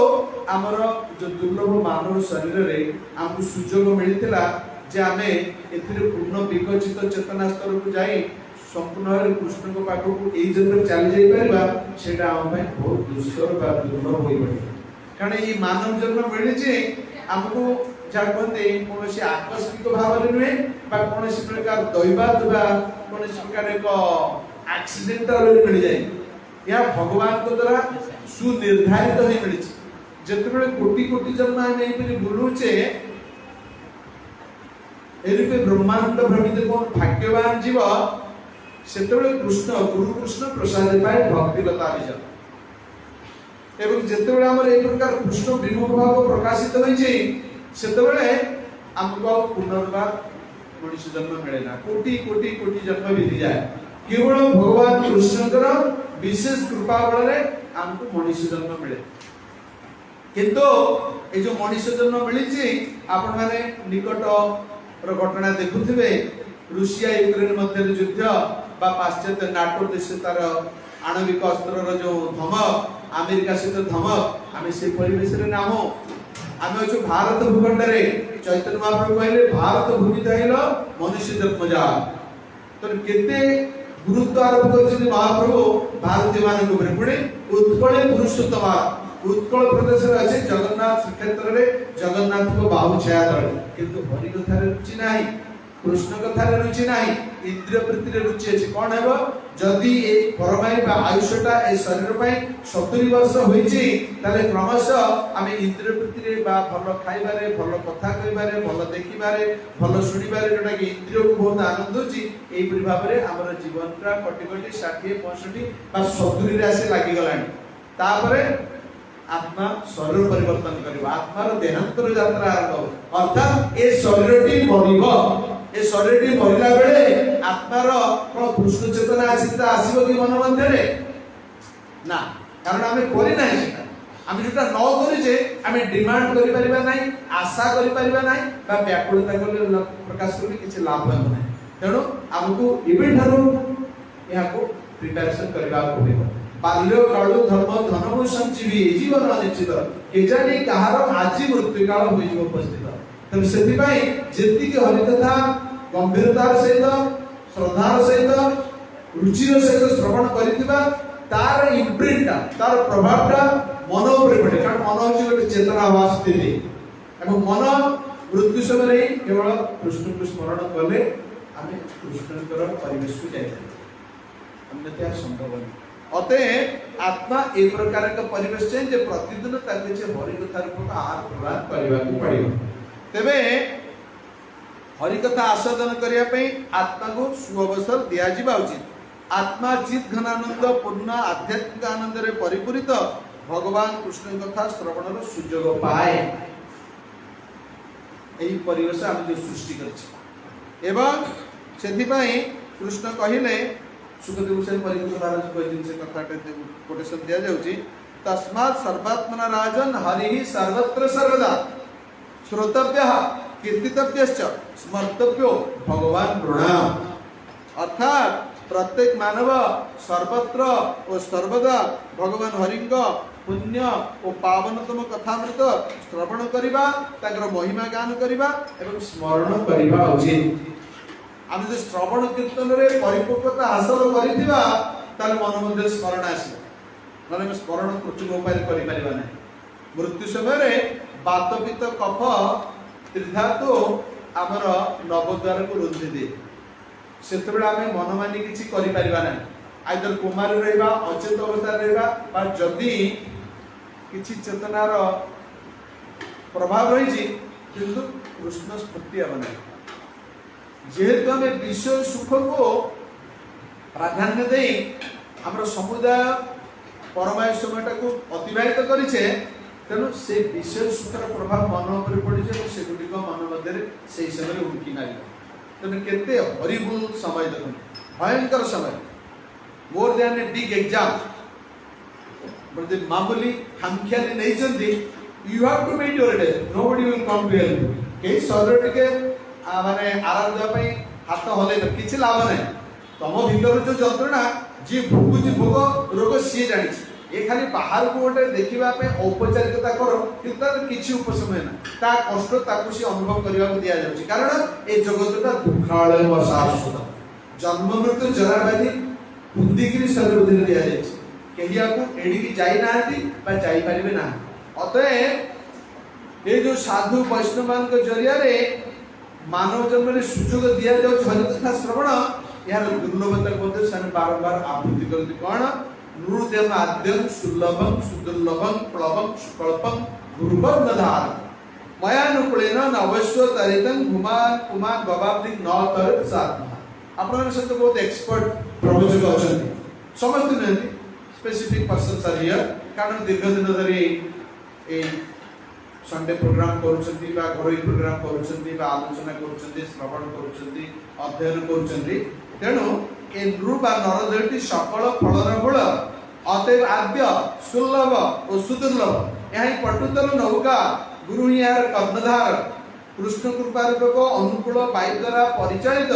आमर जो दुर्लभ मानव शरीर रे हमकु सुजोग मिलितला जे आमे एथिरे पूर्ण विकसित चेतना स्तर को जाई संपूर्ण कृष्ण को पाखो को एई जन्म चली जाई परबा सेटा हम भाई बहुत दुष्कर बा दुर्लभ होई पड़े। कारण ये मानव जन्म मिलिचे हमको जा कहते कोनोसी आकस्मिक भाव रे नुहे बा कोनोसी प्रकार दैवात बा कोनोसी प्रकार एक एक्सीडेंटल रे मिल जाय या भगवान को द्वारा सुनिर्धारित होई मिलिचे। जतबेले कोटि कोटि जन्म हम एई परि बुलुचे एरिपे ब्रह्मांड भ्रमित कोन भाग्यवान जीव सेतबेले कृष्ण गुरु कृष्ण प्रसाद पाए भक्ति लता विजय एवं जेतेबेले हमर ए प्रकार कृष्ण विमुख भाव प्रकाशित होई जे सेतेबेले हमको पुनर्बार मनुष्य जन्म मिले ना कोटि कोटि कोटि जन्म बीती जाए केवल भगवान कृष्णकर विशेष कृपा बल रे हमको मनुष्य जन्म मिले। किंतु ए जो मनुष्य जन्म मिली छी आपण माने निकट रो घटना देखुथिबे रूसिया यूक्रेन मध्य युद्ध बा पाश्चात्य नाटो देश तार आणविक अस्त्र रो जो धमक अमेरिका सहित धमक आमे से परिवेश रे नामो आमे जो भारत भूखंड रे चैतन्य महाप्रभु कहले भारत भूमि दैलो मनुष्य जन्म जा तो केते गुरुत्व आरोप करछन महाप्रभु भारतीय मान को पुणे उत्कल पुरुषोत्तम उत्कल प्रदेश रे अछि जगन्नाथ श्रीक्षेत्र रे जगन्नाथ को बाहु छाया तळे किंतु हरि कथा रे रुचि नाही कृष्ण कथा रे रुचि नाही इंद्रिय वृत्ति रे रुचि अछि कोन हेबो जदि ए परमायु बा आयुषटा ए शरीर पय 70 वर्ष होईची ताले क्रमशः आमे इंद्रिय वृत्ति रे बा भलो खाइबारे भलो कथा कहिबारे भलो देखिबारे भलो सुनिबारे जोटा कि इंद्रिय को बहुत आनंद होची एई परि भाबरे हमर जीवनटा कटि कटि 60 65 बा 70 रे आसे लागि गलानी तापरे आत्मा शरीर परिवर्तन करिबा आत्मार देहांतर यात्रा आरंभ अर्थात ए शरीरटी मरिबो ए शरीरटी मरिला बेले आत्मार कोन कृष्ण चेतना आसीता आसीबो कि मन मध्य रे ना कारण हमें करि नाही सेटा हम जेटा न करि जे हमें डिमांड करि परिबा नाही आशा करि परिबा नाही बा व्याकुलता प्रकाश करि किछि लाभ होबो नाही तेणु हमको इबे ठारो या को प्रिपरेशन करबा पड़िबो। बाल्य कालु धर्म धनमु संजीवी जीवन अनिश्चित केजानी कहार आजी मृत्यु काल होई जीव उपस्थित। तब सेति भाई जेति के हरि कथा गंभीरतार सहित श्रद्धार सहित रुचिर सहित श्रवण करितिबा तार इम्प्रिंट तार प्रभावटा मन उपरे पड़े। कारण मन होची गोटे चेतना आवास स्थिति एवं मन मृत्यु समय केवल कृष्ण को स्मरण कले आम कृष्णकर परिवेश को जाए अन्यथा संभव नहीं। अते आत्मा ए प्रकार का परिवेश चाहिए जे प्रतिदिन ताके जे हरि कथा रूप आहार प्रदान करबा को पड़ियो। तेबे हरि कथा आस्वादन करिया पई आत्मा को सुअवसर दिया जिबा उचित। आत्मा चित घनानंद पूर्ण आध्यात्मिक आनंद रे परिपूरित भगवान कृष्ण कथा श्रवण रो सुयोग पाए। एही परिवेश आम जो सृष्टि करछि एवं सेथिपाई कृष्ण कहिले सुखदेव गोस्वामी परिपूर्ण महाराज कहि से कथाटे कोटेशन दिया जाउछि तस्मात् सर्वात्मना राजन हरिहि सर्वत्र सर्वदा श्रोतव्यः कीर्तितव्यश्च स्मर्तव्यो भगवान प्रणाम। अर्थात प्रत्येक मानव सर्वत्र और सर्वदा भगवान हरिंग पुण्य और पावनतम कथामृत श्रवण करिबा ताकर महिमा गान करिबा एवं स्मरण करिबा उचित। आम जो श्रवण कीर्तन रे परिपक्वता हासिल करिथिबा ताले मन मध्ये स्मरण आसीबा नले स्मरण कृत्रिम उपाय करि परिबा नै। मृत्यु समय रे बात पित्त कफ त्रिधातु आमर नवद्वार को रुंधी दे सेतबेले आमे मन मानि किछि करि परिबा नै। आइदर कुमार रहबा अचेत अवस्था रहबा बा जदी किछि चेतनार प्रभाव रही जी किंतु कृष्ण स्फूर्ति आबना जेहेतु आम विषय सुख को प्राधान्य दे आमर समुदाय परमाय समय को अतिबाहित करिछे तेणु से विषय सुखर प्रभाव मन उपर पड़े से गुड़िक मन मध्य से समय उड़की मार तेणु केते हरिबुल समय देखो भयंकर समय more than a big exam but मामूली खामखियाली नहीं जंदी you have to make your day nobody will come to help के शरीर टिके माने आराम देबा पई हाथ हले किछि लाभ नै तम भीतर जो जंत्रणा जी भोगुची भोग रोग सी जानि ए खाली बाहर को गोटे देखिबा पे औपचारिकता करो किंतु तार किछि उपशमय ना ता कष्ट ताकु सी अनुभव करिवा को दिया जाउची कारण ए जगतटा दुखालय व शाश्वत जन्म मृत्यु जरा व्याधि बुद्धिगिरी शरीर उदिन दिया जायछि केहिया को एडी की जाई नाहती बा जाई परिबे ना। अतः ए जो साधु वैष्णवान के जरिया रे मानव जन्म रे सुयोग दिया जाउछ हरि कथा श्रवण यार दुर्लभता को सन बारंबार आवृत्ति करती कोन नृत्यम आद्यम सुलभम सुदुर्लभम प्लवम सुकल्पम गुरुवर्णधार मयानुकुलेन नवस्व तरितं घुमान कुमान बबाब्दि न तर साधना। आपन सहित बहुत एक्सपर्ट प्रवचक अछंती समस्त नहती स्पेसिफिक पर्सन्स आर हियर कारण दीर्घ दिन धरि ए संडे प्रोग्राम करूछंती बा घरोई प्रोग्राम करूछंती बा आलोचना करूछंती श्रवण करूछंती अध्ययन करूछंती तेणु ए नृ बा नरदेवटी सकल फलर मूल अतएव आद्य सुलभ और सुदुर्लभ यही पटुतर नौका गुरु यार कर्णधार कृष्ण कृपा रूपक अनुकूल वायु द्वारा परिचालित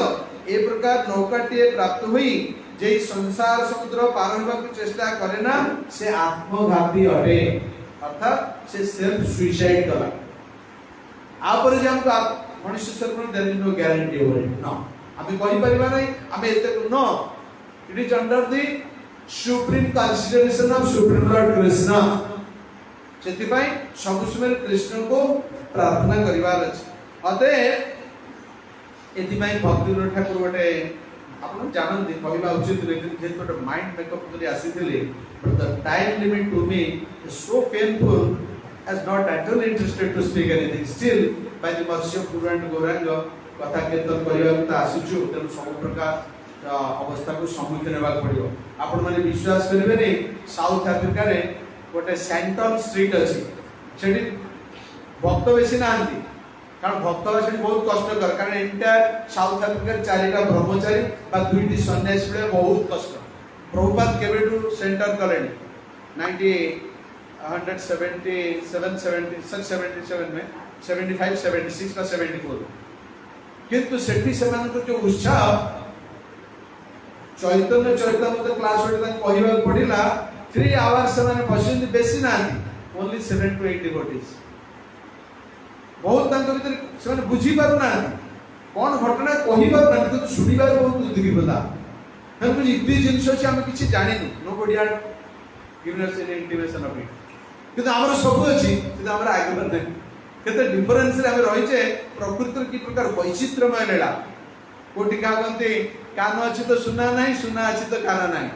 ए प्रकार नौकाटी प्राप्त हुई जे संसार समुद्र पार होबाक चेष्टा करे ना से आत्मघाती अटे अर्थात से सेल्फ सुसाइड कला आपर जे हमको मनुष्य सर्व there is no guarantee over it no आमे कहि परिबा नै आमे एते no it is under the supreme consideration of supreme lord Krishna सेति पई सब समय कृष्ण को प्रार्थना करिवार अछि। अते एति पई भक्ति ठाकुर गोटे आपण जानନ୍ତି କହିବା ଉଚିତ लेकिन जे गोटे माइंड मेकअप करी आसीथिले but the time limit to me is so painful as not at all interested to speak anything still by the mercy of Guru and Gauranga कथा कीर्तन करिवा त आसीछु तेन सब प्रकार अवस्था को सम्मुखीन हेबा पड़ियो। आपण माने विश्वास करिवे नै साउथ अफ्रीका रे गोटे सेंट्रल स्ट्रीट अछि सेठी भक्त बेसी नाहंती कारण भक्त सेठी बहुत कष्टकर कारण एंटायर साउथ अफ्रीका चारिटा ब्रह्मचारी बा दुईटी सन्यासी बळे बहुत कष्ट प्रभुपाद केबेटू सेंटर कलेनी 177 में 75 76 का 74 किंतु सेठी सेमान को जो उत्साह चैतन्य चैतन्य क्लास कहवा पड़ा 3 आवर्स से बसुँच बेसी ना ओनली 7 to 8 डिवोटीज बहुत बुझी पार ना कौन घटना कही पार ना तो शुणिबार बहुत विपदा इतनी जिनस अच्छे आम कि जानू nobody are given us any intimation of it किंतु हमर सब अछि किंतु हमर आगे बढ़ नहीं केते डिफरेंस रे हम रहिचे प्रकृति की प्रकार वैचित्र्यमय लीला कोटी का कहते कान अछि तो सुना नहीं सुना अछि तो कान नहीं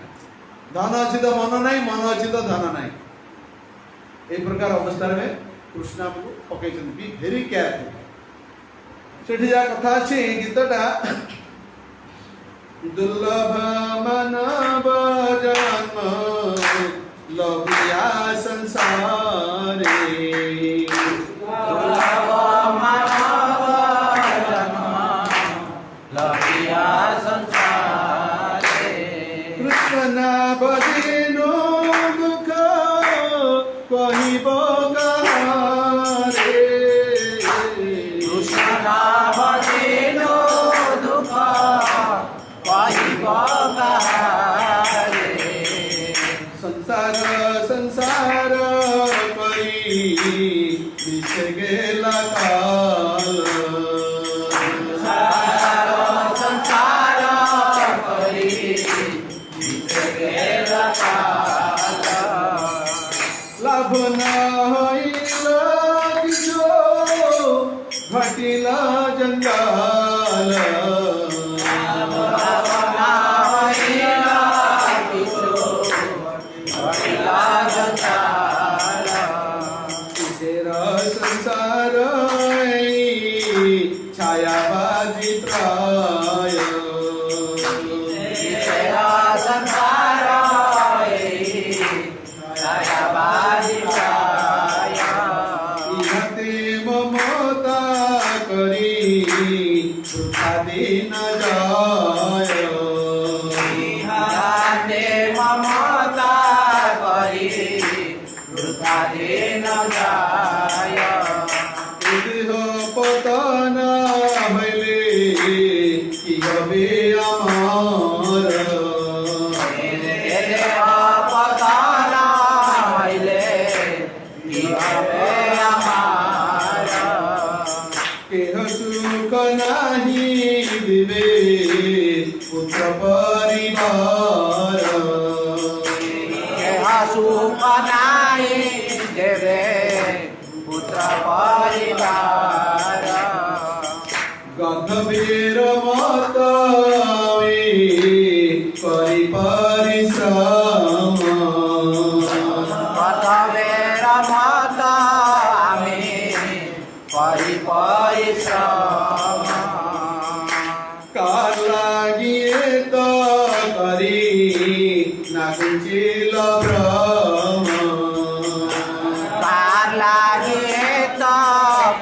धन अछि तो मन नहीं मन अछि तो धन नहीं ए प्रकार अवस्था में कृष्ण हमको पकैछन बी वेरी केयरफुल सेठी जा कथा अछि गीतटा दुर्लभ मानव जन्म लभिया संसारे दुर्लभ मानव जन्म लभिया संसारे कृष्ण बदिनो दुख कहिब कहारे कृष्ण बदिनो दुख कहिब कहारे संसार संसार करी विष गेला काल संसार करी विष गेला काल लाभ न होइल किछो घटिल जंजाल संसार छायाबाजी प्राय संसार इहते ममता करी वृथा दिन जाय ममता करी वृथा दिन जाय देह पतन भैले कि हबे आमार पतन भैले कि हबे आमार केह सुख नाही दिवे पुत्र परिवार सुख नाही देवे पुत्र परिवार गंधवीर मतावे परि परिश्रम पतवेर मत आमे परि परिश्रम कार लागिए तो करी नागुचिल भ्रम कार लागे त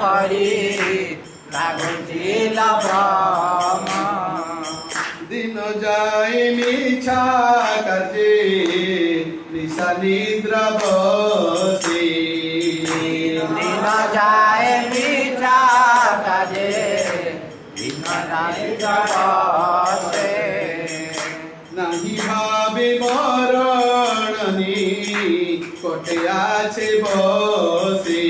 करी लाଗୁছিল भ्रम दिन जाए मिछा काजे निशा निद्रा बसे दिन যায় মিছা কাজে দিন বসে नाही भावे मरणनी कोटे आछे बसे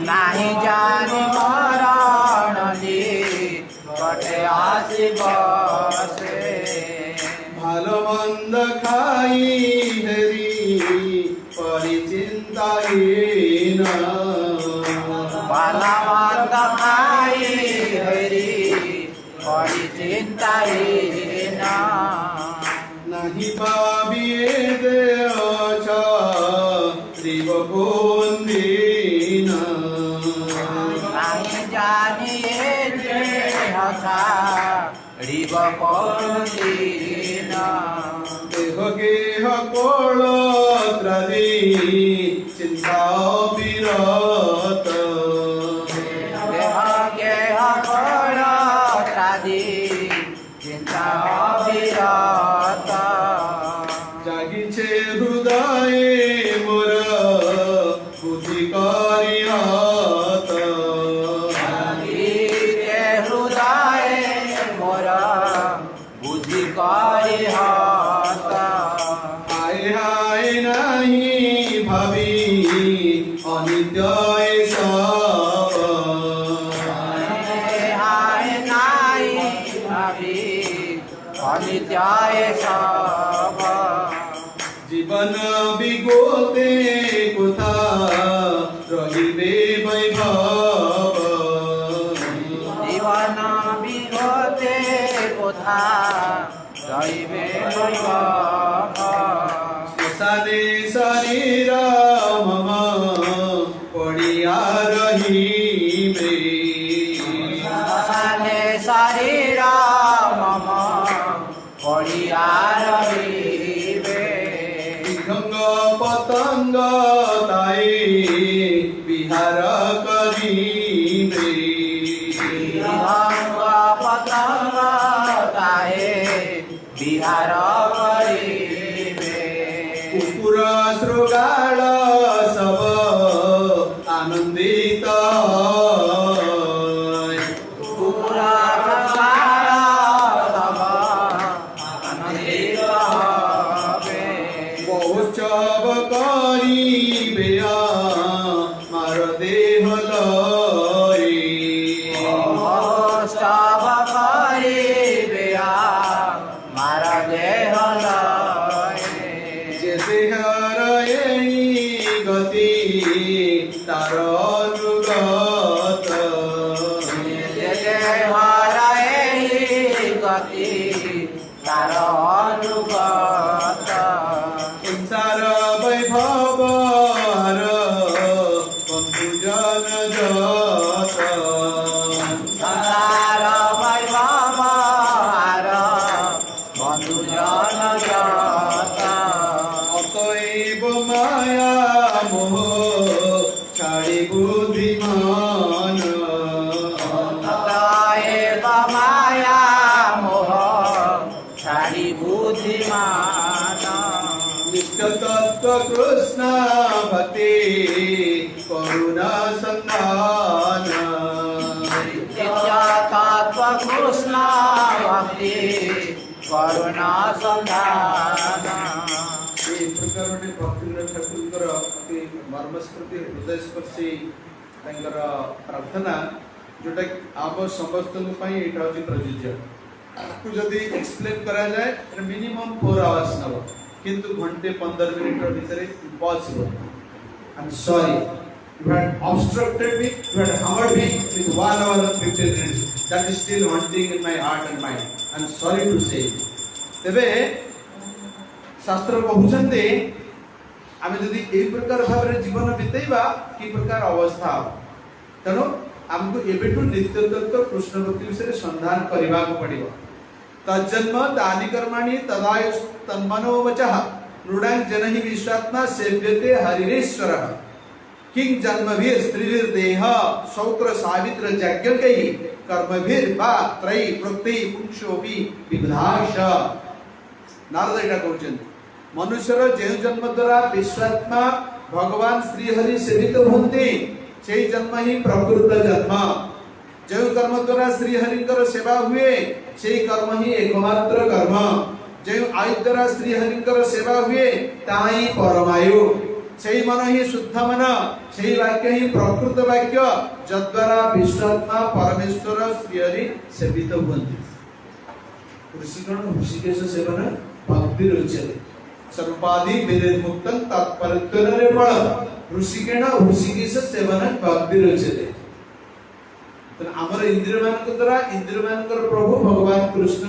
नाही জানি মরণ নি কটে আসি বসে ভালো মন্দ খাই হেরি পরিচিন্তাহীন বালামন্দ খাই হরি করি চিন্তাহীন নাহি পাবিয়ে দেছ জীব বন্দিন নাই জানিয়ে যে হসা রিব কোনদিন দেহ গেহ কোল ত্রাদি চিন্তা বিরত দেহ গেহ কোল ত্রাদি চিন্তা অবিরত জাগিছে হৃদয়ে মোর বুদ্ধি করিহত হৃদয়ে মোর বুদ্ধি কর सब जीवन बिगोते कोथा रहिबे वैभव जीवन बिगते कोथा रहिबे वैभव श्मशाने शरीर मम पड़िया रहिबे श्मशाने शरीर मम पड़िया रहिबे गंग पतंग ताई विहार करिबे विहंग पतंग ताए विहार करिबे कुकुर शृगाल सब आनंदित पूरा संसार सब आनंदित हबे महोत्सव करिबे मार देह लई महोत्सव करिबे मार देह लय जे देहर एई गति तार अनुगत गति तार अनुगत संसार वैभव हर बंधु जन जत संसार वैभव हार बंधु जन जत अतएव माया मोह छाड़ी बुद्धिमान ततएव माया मोह छाड़ी बुद्धिमान नित्य तत्व कृष्ण भक्ति करुणा संधान नित्य तत्व कृष्ण भक्ति करुणा संधान এই প্রকারে ভক্তিবিনোদ ঠাকুরଙ୍କର ଅତି ମର୍ମସ୍ପୃତି ହୃଦୟସ୍ପର୍ଶୀ ତାଙ୍କର ପ୍ରାର୍ଥନା ଯୋଉଟା କି ଆମ ସମସ୍ତଙ୍କ ପାଇଁ ଏଇଟା ହେଉଛି ପ୍ରଯୁଜ୍ୟ। ତାକୁ ଯଦି ଏକ୍ସପ୍ଲେନ୍ କରାଯାଏ ଏଟା ମିନିମମ୍ 4 ଆୱାର୍ସ ନେବ କିନ୍ତୁ ଘଣ୍ଟେ 15 ମିନିଟର ଭିତରେ impossible. I M sorry you had obstructed me, you had hammered me with 1 hour and 15 minutes. That is still haunting in my heart and mind. I am sorry to say. ତେବେ शास्त्र कहते आम जदि यही प्रकार भाव जीवन बीतेबा कि प्रकार अवस्था तेणु आमको एबेठू नित्य तत्व कृष्ण भक्ति विषय संधान करने को पड़ो। तज्जन्म तानि कर्माणि तदायु तन्मनो वचः नृणां जनहि विश्वात्मा सेव्यते हरिरेश्वरः किं जन्मभिर् स्त्रीभिर्देह सौत्र सावित्र यज्ञकैः कर्मभिर्वा त्रयी प्रत्यय पुंसोऽपि विबुधाश। नारद एटा कहउछन मनुष्यर जे जन्म द्वारा विश्वात्मा भगवान श्रीहरि सेवित होते से जन्म ही प्रकृत जन्म। जो कर्म द्वारा श्रीहरिंकर सेवा हुए से कर्म ही एकमात्र कर्म। जो आयु द्वारा श्रीहरिंकर सेवा हुए ताई परमायु। से मन ही शुद्ध मन से वाक्य ही प्रकृत वाक्य जद्वारा विश्वात्मा परमेश्वर श्रीहरि सेवित होते। ऋषिगण ऋषिकेश सेवन भक्ति रुच्यते सर्वादि वेद मुक्तं तत्परत्वरे फल ऋषिकेण ऋषिकेश सेवन भक्ति रुच्यते। तो हमर इंद्रिय मान द्वारा इंद्रिय मान प्रभु भगवान कृष्ण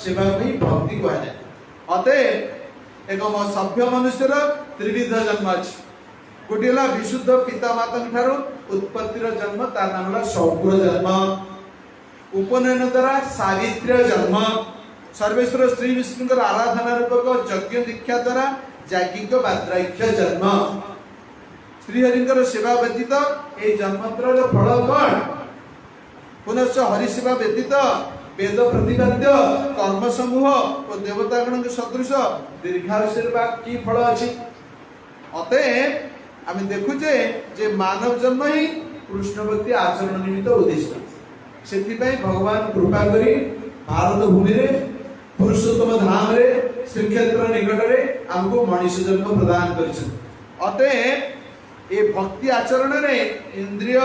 सेवा में भक्ति कहा जाए। अतः एक सभ्य मनुष्यर त्रिविध जन्म अछि। गोटे हला विशुद्ध पिता माता ठारू उत्पत्तिर जन्म तार नाम हला सौकुर जन्म। उपनयन द्वारा सावित्र जन्म। सर्वेश्वर श्री विष्णुकर आराधना रूपक यज्ञ दीक्षा द्वारा जागिक बाद्राक्ष जन्म। श्रीहरिंकर सेवा व्यतीत ए जन्मत्र फल कौन? पुनश्च हरि सेवा व्यतीत वेद प्रतिपाद्य कर्म समूह और देवतागण सदृश दीर्घायुषर की फल अछि। अतः आम देखुचे जे मानव जन्म ही कृष्ण भक्ति आचरण निमित्त उद्दिष्ट। से भगवान कृपा करी भारत भूमि रे पुरुषोत्तम धाम रे श्रीक्षेत्र निकट रे हमको मनुष्य जन्म प्रदान कर। अतः ये भक्ति आचरण रे इंद्रिय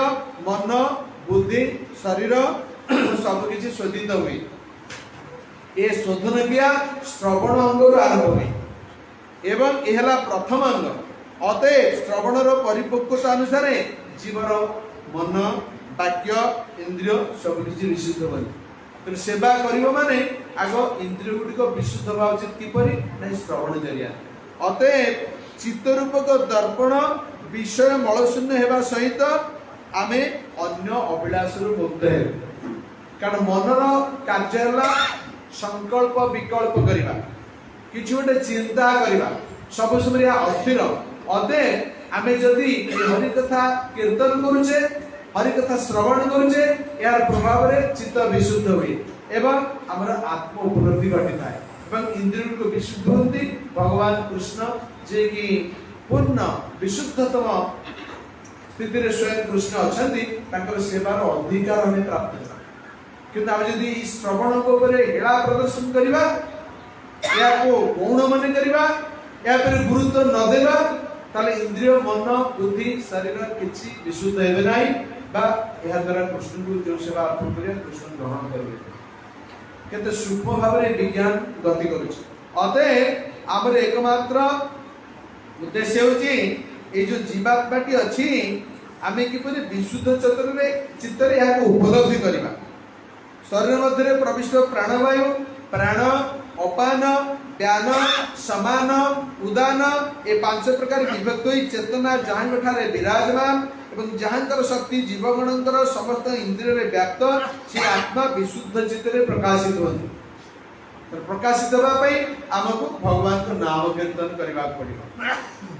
मन बुद्धि शरीर सब किसी शोधित हुए। ए शोधन क्रिया श्रवण अंग आरंभ हुए एवं यह प्रथम अंग। अतएव श्रवणर परिपक्वता अनुसार जीवर मन वाक्य इंद्रिय सब किसी विशुद्ध हो। तो सेवा करिबो माने आग इंद्रिय गुडिक विशुद्ध होगा उचित किपरि ना श्रवण जरिया। अतएव चित्तरूपक दर्पण विषय मलशून्य हेबा सहित आमे अन्य अभिलाषरु मुक्त हे। कारण मनर कार्य होला संकल्प विकल्प करिबा किछि गोटे चिंता करिबा सब समय अस्थिर। अतएव आमे जदि हरि कथा कीर्तन करूचे हरि कथा श्रवण करूचे यार प्रभाव रे चित्त विशुद्ध हुए एवं हमर आत्म उपलब्धि घटिता है एवं इंद्रिय को विशुद्ध होती। भगवान कृष्ण जे कि पूर्ण विशुद्धतम स्थिति रे स्वयं कृष्ण अछंती तांकर सेवार अधिकार हमें प्राप्त है। किंतु आमे जदि श्रवण को ऊपर हेला प्रदर्शन करिबा या को गौण मन करिबा या पर गुरुत्व न देबा ताले इंद्रिय मन बुद्धि शरीर किछि विशुद्ध हेबे नाही बा एहा द्वारा कृष्ण को जो सेवा अर्पण करिया कृष्ण ग्रहण करिवे। केते सूक्ष्म भाव रे विज्ञान गति करूछ। अतः आमर एकमात्र उद्देश्य होची ए जो जीवात्माटी अछि आमे किपरि विशुद्ध चतुरे चित्तरे या को उपलब्धि करिबा। शरीर मध्य प्रविष्ट प्राणवायु प्राण अपान व्यान समान उदान ए पांच प्रकार विभक्त होई चेतना जहां ठारे विराजमान एवं जहांकर शक्ति जीवगणंकर समस्त इंद्रिय रे व्याप्त से आत्मा विशुद्ध चित्तरे प्रकाशित होती। तो प्रकाशित होबा पई हमको भगवान को नाम कीर्तन करबा पड़िबो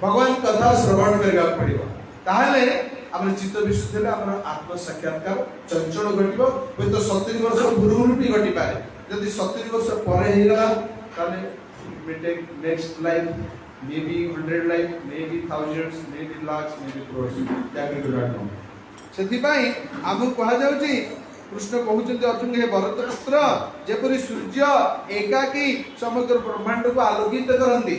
भगवान कथा श्रवण करबा पड़िबो ताहले हमर चित्त विशुद्ध हेले हमर आत्म साक्षात्कार चंचल घटिबो। होय तो 70 वर्ष पूर्व भी घटि पारे यदि 70 वर्ष परे हेला ताले take next life may be 100 life may be thousands may be lakhs may be crores that we do not know. सेथि पई हमु कहा जाउची कृष्ण कहउचंती अर्जुन हे भरत पुत्र जेपरि सूर्य एकाकी समग्र ब्रह्मांड को आलोकित करंती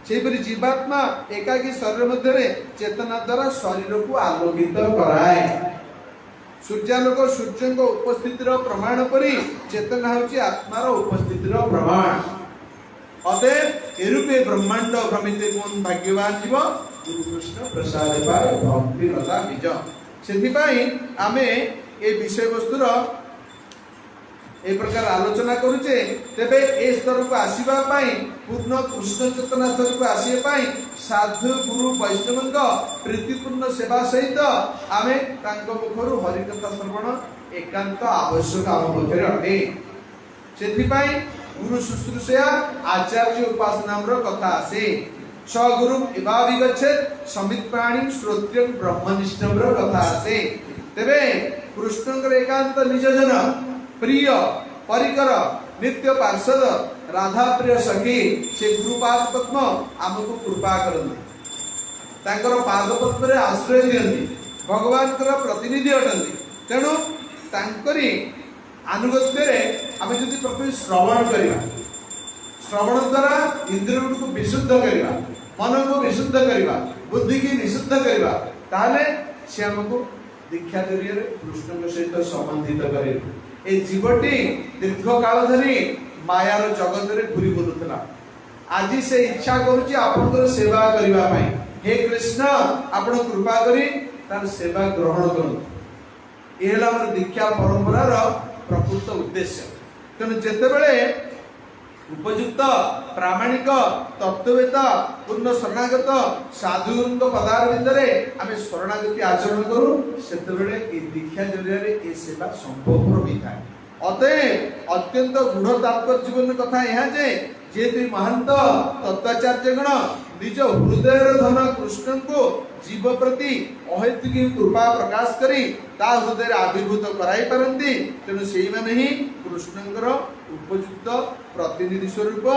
सेपरि जीवात्मा एकाकी शरीर मध्य रे चेतना द्वारा शरीर को आलोकित कराए। सूर्यालोक सूर्य को उपस्थितिर प्रमाण परि चेतना होची आत्मार उपस्थितिर प्रमाण। अतः एरूपे ब्रह्मांड भ्रमिते कोन भाग्यवान जीव गुरु कृष्ण प्रसाद पाए भक्ति लता बीज। सेथि पई आमे ए विषय वस्तुर ए प्रकार आलोचना करूचे तेबे ए स्तर को आसीबा पई पूर्ण कृष्ण चेतना स्तर को आसीबा पई साधु गुरु वैष्णवंक प्रीतिपूर्ण सेवा सहित आमे तांको मुखरु हरि कथा श्रवण एकांत आवश्यक आम मध्य अटे। सेथि पई गुरु शुश्रूषया आचार्य उपासना कथा आसे स गुरु इवा विगच्छेत समित प्राणी श्रोत्रं ब्रह्मनिष्ठं कथा आसे। तेबे कृष्णकर एकांत निजजन प्रिय परिकर नित्य पार्षद राधा प्रिय सखी से गुरुपाद पद्म आमको कृपा करନ୍ତି तांकर पाद पद्म रे आश्रय दियନ୍ତି भगवान कर प्रतिनिधि अटନ୍ତି। तेणु तांकरी अनुगत्य रे आमे जदि प्रथम श्रवण करिबा श्रवण द्वारा इंद्रिय को विशुद्ध करिबा मन को विशुद्ध करिबा बुद्धि की विशुद्ध करिबा ताले से हमको दीक्षा जरिए कृष्ण के सहित संबंधित करे। ए जीवटी दीर्घ काल धरी मायार जगत रे घुरी बुलुतला आज से इच्छा करूची आपनकर सेवा करिबा पई। हे कृष्ण आपण कृपा करी तार सेवा ग्रहण करु। एला हमर दीक्षा परंपरार प्रकृत उद्देश्य। तेणु जेतेबेले उपयुक्त प्रामाणिक तत्ववेता पूर्ण शरणागत साधुंग पदार भितरे आमे शरणागति आचरण करू सेतेबेले ए दीक्षा जरिया रे ए सेवा संभव होइଥାଏ। अतः अत्यंत गूढ़ तात्पर्य जीवन कथा यह जे महंत तत्वाचार्य गण निज हृदय धन कृष्ण को जीव प्रति अहेतुक कृपा प्रकाश करी ता हृदय आविर्भूत कराई पारंती। तेणु सेई माने ही कृष्णकर उपयुक्त प्रतिनिधि स्वरूप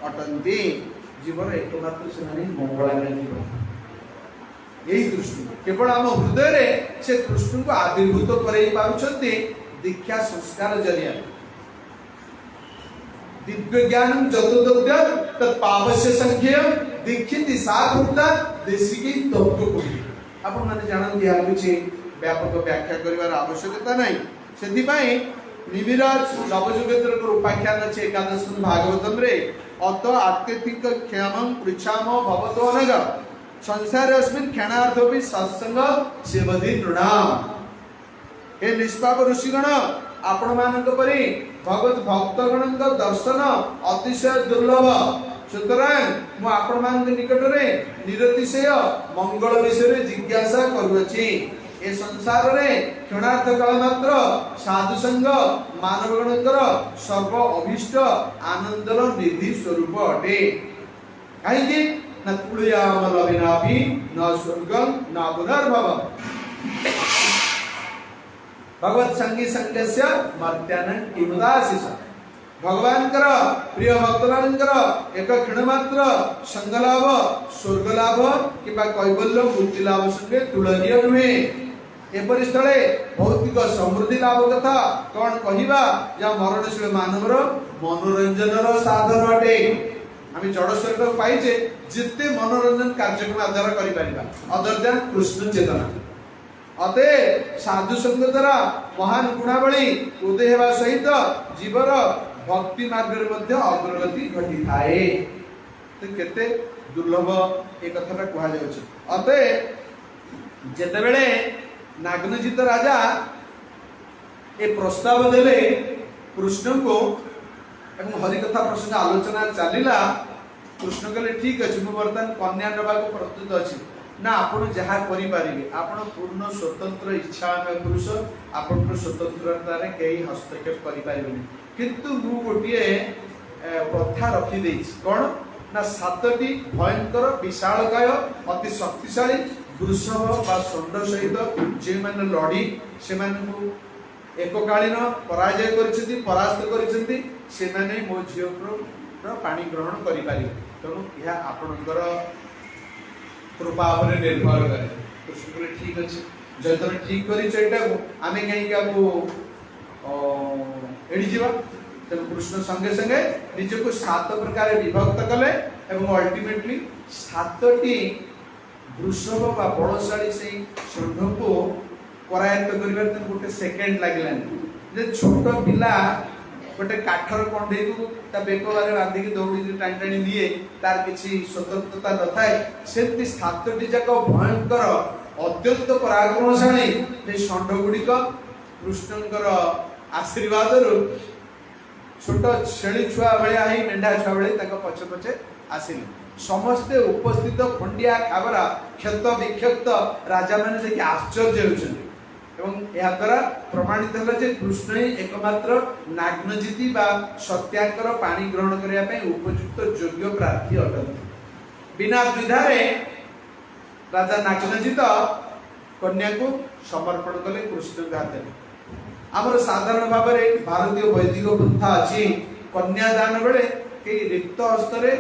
अटंती। जीवन एकमात्र से माने मंगलामय जीवन यही कृष्ण केवल आम हृदय रे से कृष्ण को आविर्भूत कराई पारुछंती दीक्षा संस्कार जरिया। दिव्य ज्ञानम चतुर्दग्ध तत्पावश्य संख्यम दीक्षित साधुता देशिकी तत्व को आपण माने जानନ୍ତି या किछि व्यापक व्याख्या करिवार आवश्यकता नाही। सेथि पई निविराज नवजुगेन्द्र को उपाख्यान अच्छे एकादश भागवतम रे अत आत्यतिक क्षमं पृच्छामो भवतो अनग संसार अस्मिन् क्षणार्थोपि सत्संग सेवधि नृणाम। हे निष्पाप ऋषिगण आपण मानक परि भगवत भक्तगण दर्शन अतिशय दुर्लभ सुतरां मु आपण मान निकट रे निरतिशय मंगल विषय जिज्ञासा करूछि। ए संसार रे क्षणार्थ काल मात्र साधु संग मानवगणकर सर्व अभिष्ट आनंदर निधि स्वरूप अटे। कहीं न तुलयाम लविनाभि न स्वर्गं न पुनर्भव भगवत संगी संगस्य मर्त्यानं किमुदासीस। भगवान कर प्रिय भक्तमानकर एक क्षण मात्र संग लाभ स्वर्ग लाभ किंबा कैवल्य मुक्ति लाभ संगे तुलनीय नुहे। एपरि स्थले भौतिक समृद्धि लाभ कथा कौन कहिबा या मरणशील मानवर मनोरंजनर साधन अटे। आम जड़ शरीर पाइचे जिते मनोरंजन कार्यक्रम द्वारा करि परिबा अदर देन कृष्ण चेतना अते साधु संग द्वारा महान गुणावली उदय हेबा सहित जीवर भक्ति मार्ग रे मध्य अग्रगति घटी थाए। तो केते दुर्लभ ए कथाटा कहा जाउछ। अते जेते बेले नागनजित राजा ए प्रस्ताव देले कृष्ण को एवं हरि कथा प्रसंग आलोचना चलिला। कृष्ण कहले ठीक अछि मु वर्तमान कन्या नबा को प्रस्तुत अछि ना आपण जहा करि पारिबे आपण पूर्ण स्वतंत्र इच्छा में पुरुष आपण स्वतंत्रता रे केही हस्तक्षेप करि पारिबे किंतु मु गोटिए प्रथा रखी देछि कोन ना सातटी भयंकर विशालकाय अति शक्तिशाली वृषभ बा षंड सहित जे माने लड़ी से माने को एककालीन पराजय करिसेंती परास्त करिसेंती से माने मो झियो रो पानी ग्रहण करि पारिबे। तेणु यह आपणकर कृपा पर निर्भर करे। कृष्ण को ठीक अछि जय तमे ठीक करि चैटा आमे कहीं का को एडी जीवा। तेणु कृष्ण संगे संगे निज को 7 प्रकार विभक्त कले एवं अल्टीमेटली 7टी वृषभ बा बलशाली से षंड को करायत्त करिबार तन गोटे सेकेंड लागलानी। जे छोट पिला गोटे काठर कंडे को ता बेको बारे बांधी के दौड़ी टाणी टाणी लिए तार किछि स्वतंत्रता न थाए सेति 7टी जाक भयंकर अत्यंत पराक्रमशाली ए षंड गुडी को कृष्णकर आशीर्वाद रु छोट छेली छुआ भलिया ही मेंढा छुआ भलिया ताको पछ पछे आसिले। समस्त उपस्थित खंडिया खाबरा क्षत विक्षत राजा माने देखि आश्चर्य होछन एवं या द्वारा प्रमाणित हला जे कृष्ण ही एकमात्र नागनजिति बा सत्याकर पानी ग्रहण करिया पे उपयुक्त योग्य प्रार्थी अटंती। बिना द्विधारे राजा नागनजित कन्या को समर्पण कले कृष्ण हाथ। आमर साधारण भाव में भारतीय वैदिक प्रथा अछि कन्यादान बेले के रिक्त हस्तरे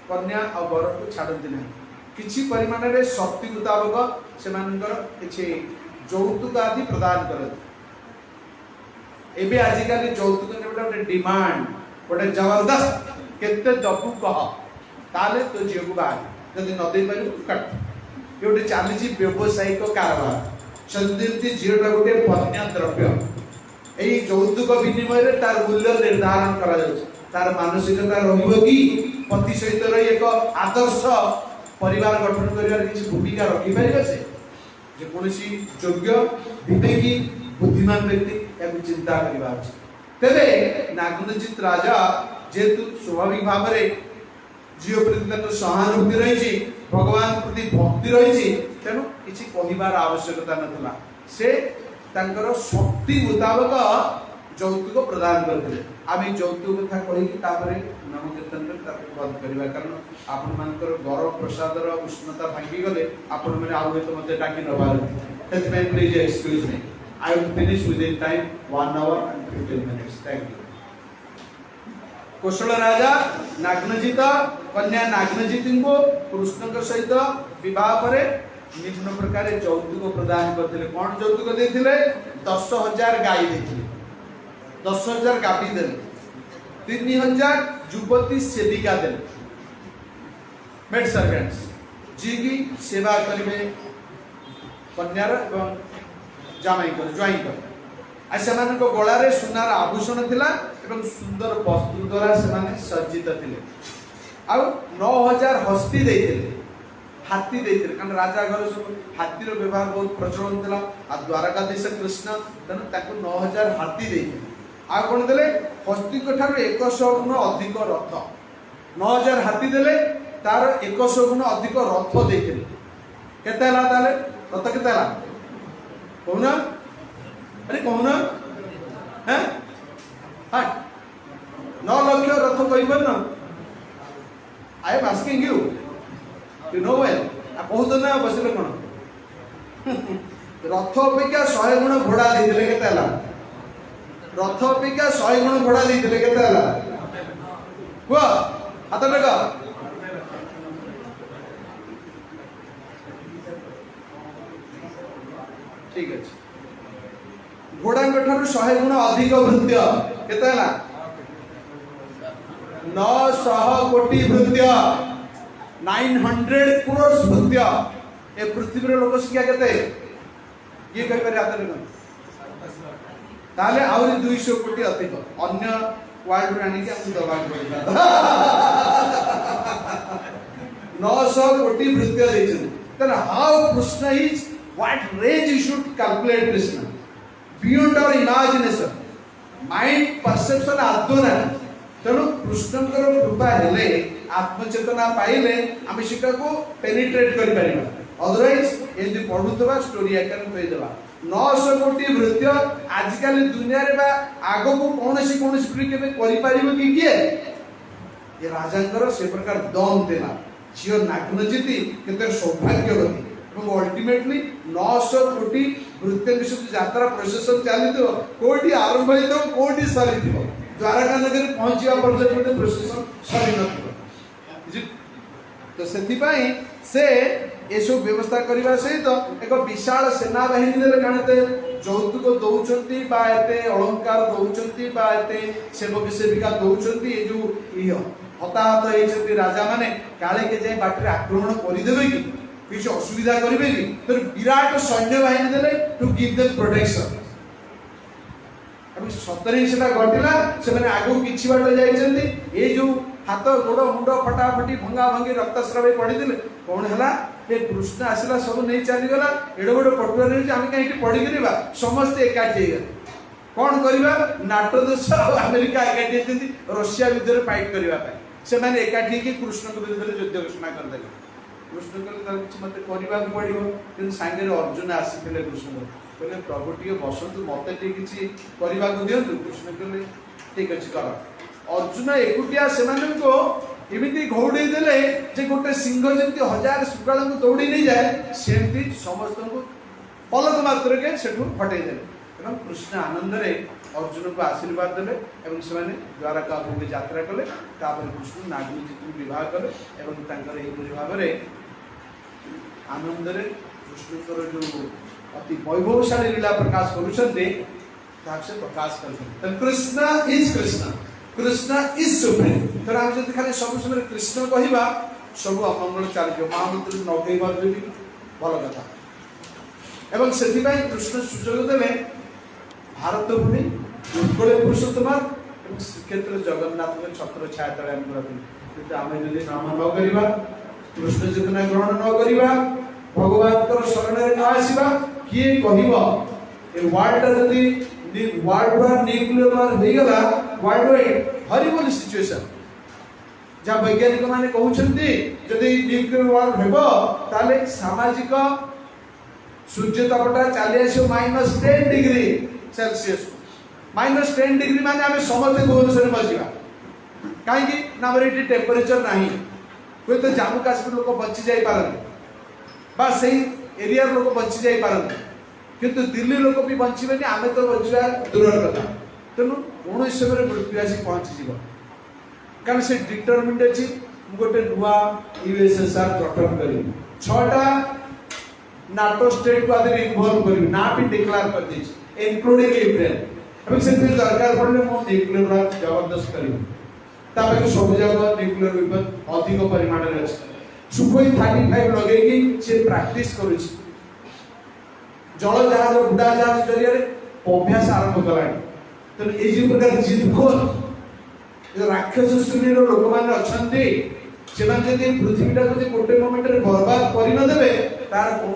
कन्या और वर को छाड़ती ना किछि परिमाण रे शक्ति मुताबक से मानकर किछि यौतुक आदि प्रदान करत। एबे आजिकाली यौतुक ने गोटे डिमांड गोटे जबरदस्त केते दबु कह ताले तो जीव को बाहर जदि न दे पारि कट ये गोटे चली छी व्यावसायिक कारबार सदिति जीवटा गोटे पन्या द्रव्य एई यौतुक विनिमय रे तार मूल्य निर्धारण करा जाउछ। तार मानसिकता रहिबो कि पति सहित रही एक आदर्श परिवार गठन करिवार किछि भूमिका रखि पारिबे से जे कोनोसी योग्य विवेकी बुद्धिमान व्यक्ति या चिंता करिबा अछि। तेबे नागनजित राजा जेतु स्वाभाविक भाव रे जीव प्रति तो सहानुभूति रही भगवान प्रति भक्ति रही तेणु किसी कहबार आवश्यकता नथला से तांकर शक्ति मुताबक यौतुक प्रदान करते। आम यौतुक कथा कही नाम कीर्तन बंद करवा कारण आपण मानकर गौरव प्रसादर उष्णता भांगी गले आपण मैंने आउ तो मते डाकी नबार please excuse me I will finish within time 1 hour and 15 minutes। Thank you. Kaushal राजा नागनजित कन्या नागनजित को कृष्ण सहित विवाह पर निम्न प्रकार यौतुक प्रदान करते। कौन यौतुक देते 10,000 गाय देते 10,000 गाभी देते 3,000 युवती सेविका देते मेड सर्वेंट्स जी की सेवा करेंगे कन्यार एवं जामाई कर ज्वाई कर आ सेमानक गळारे सुनार आभूषण थिला एवं सुंदर वस्त्र द्वारा सेमाने सज्जित थिले आ 9000 हस्ती देइथिले हाथी देइथिले कारण राजा घर सब हाथीर व्यवहार बहुत प्रचलन थिला आ द्वारकाधीश कृष्ण तने ताको 9000 हाथी देइथिले आ कोन देले हस्ती को ठार 100 गुण अधिक रथ 9000 हाथी देले तार 100 गुण अधिक रथ देइथिले केते हला ताले रथ केते हला कहूना अरे कहूना हैं हां 9 लाख रथ कहिबन ना I am asking you no well आ कहू तो ना बसले कोन रथ अपेक्षा 100 गुण घोड़ा देइथिले केते हला रथ अपेक्षा 100 गुण घोड़ा देइथिले केते हला को हाथ लगा ठीक अछि घोड़ा ठारू 100 गुण अधिक भृत्य केते हला 900 कोटी भृत्य 900 crores भृत्य ए पृथ्वी रे लोक संख्या केते ये कहि पारे हाथ लगा ताले आउरी 200 कोटी अधिक अन्य वर्ल्ड रानी के हम दबा पड़ता 900 कोटी भृत्य देछन तन how Krishna is what range you should calculate Krishna beyond our imagination mind perception आदोना तेणु कृष्णकर कृपा हेले आत्मचेतना पाइले आम सेटा को पेनिट्रेट करि परिबा अदरवाइज एदि पढुतबा स्टोरी आकार कहि देबा 900 कोटी भृत्य आजकल दुनिया रे बा आगो को कोनसी कोनसी केबे करि परिबो कि किए ये राजांकर से प्रकार दम देला जियो नागन जीति केते सौभाग्यवती এবং अल्टीमेटली 900 कोटी भृत्य विशुद्ध यात्रा प्रोसेसन चली तो कोटी आरंभ होई तो कोटी सरी दिबो द्वारका नगर पहुंचिया पर्यंत प्रोसेसन सरी न तो सेति पई से एसो व्यवस्था करबा सहित एक विशाल सेना बाहिनी रे कानते जौतुक दउचंती बा एते अलंकार दउचंती बा एते सेवक सेविका दउचंती ए जो हताहत होइचंती राजा माने काले के जाय बाटरे आक्रमण करि देबे कि किछ असुविधा करिवे कि तो विराट सैन्य बाहिनी देले टू गिव देम प्रोटेक्शन अब सतरे सेटा घटिला से माने आगु किछि बाट जाइचंती ए जो हाथ गोड़ मुंड फटाफटी भंगा भंगी रक्तस्राव पड़ी दिले कौन हला ए कृष्ण आसिला सब नहीं चली गला एडो बड़ पटुआ रे आमे काहे पड़ी करबा समस्त एकाठी गए कौन करबा नाटो देश अमेरिका एकाठी जेंती रशिया विरुद्ध फाइट करबा पाए से माने एकाठी की कृष्ण के विरुद्ध युद्ध घोषणा कर देले कृष्ण कहले किछ मते करबा पड़िबो किन संगे अर्जुन आसीथिले कृष्ण कहले प्रभु टिके बसंतु मते टिके किछि करबा को दियंतु कृष्ण कहले ठीक अछि कर अर्जुन एकुटिया सेमानन को एमिति घौडे देले जे गोटे सिंह जेंति हजार सुगाळ को दौड़ी नहीं जाए सेंति समस्त को पलक मात्र के सेठु फटै देले एवं कृष्ण आनंद रे अर्जुन को आशीर्वाद देले एवं सेमाने द्वारका अभिमुखे यात्रा कले तापर कृष्ण नागनी जी विवाह कले एवं तांकर एहि भाव रे आनंद रे कृष्णकर जो अति वैभवशाली लीला प्रकाश करूछन्ते तासे प्रकाश करछन Krishna is Krishna Krishna is supreme तर हम जति खाली सब समय कृष्ण कहिबा सब अमंगल चालियो महामंत्र न कहिबार जति भलो कथा एवं सेति पई कृष्ण सुजोग देले भारत भूमि उत्कल पुरुषोत्तम एवं श्रीक्षेत्र जगन्नाथ के छत्र छाया तले हम रहथि किंतु आमे जदि नाम न करिबा कृष्ण चेतना ग्रहण न करिबा भगवान कर शरण रे न आसीबा किए कहिबो ए वर्ल्ड जदि वर्ल्ड वार न्यूक्लियर वार हो गला वर्ल्ड वाइड हरिबल सिचुएशन जहाँ वैज्ञानिक माने कहउछन्ती जदि न्यूक्लियर वार हेबो ताले सामाजिक सूर्य तापटा चली आसो -10 डिग्री सेल्सियस -10 डिग्री माने आमे समस्त भुवनेश्वर मजिबा काहे कि नामरे इटी टेंपरेचर नाही कोई तो जम्मू काश्मीर लोक बची जाई पारन बा सही एरिया लोक बची जाई पारन किंतु दिल्ली लोक भी बचिबेनी आमे तो बचिबा दूर कथा तेनु कोन समय मृत्यु आसी पहुंची जीव कारण से डिटरमिन्ड अछि गोटे नुआ यूएसएसआर गठन करी 6टा नाटो स्टेट को आदि इन्वॉल्व करी ना भी डिक्लेयर कर दी इंक्लूडिंग यूक्रेन अब से दरकार पड़ले मो न्यूक्लियर वार जबरदस्त करी तापे सब जगह न्यूक्लियर वेपन अधिक परिमाण रे अछि सुखोई 35 लगेगी से प्रैक्टिस करूछि जल जहाज उड़ा जहाज जरिया अभ्यास आरंभ कलानी तेणु ये प्रकार जिदखोर राक्षस श्रेणी लोक मैंने अच्छा से पृथ्वी टाक गोटे मोमेंट बर्बाद करदे तार कौन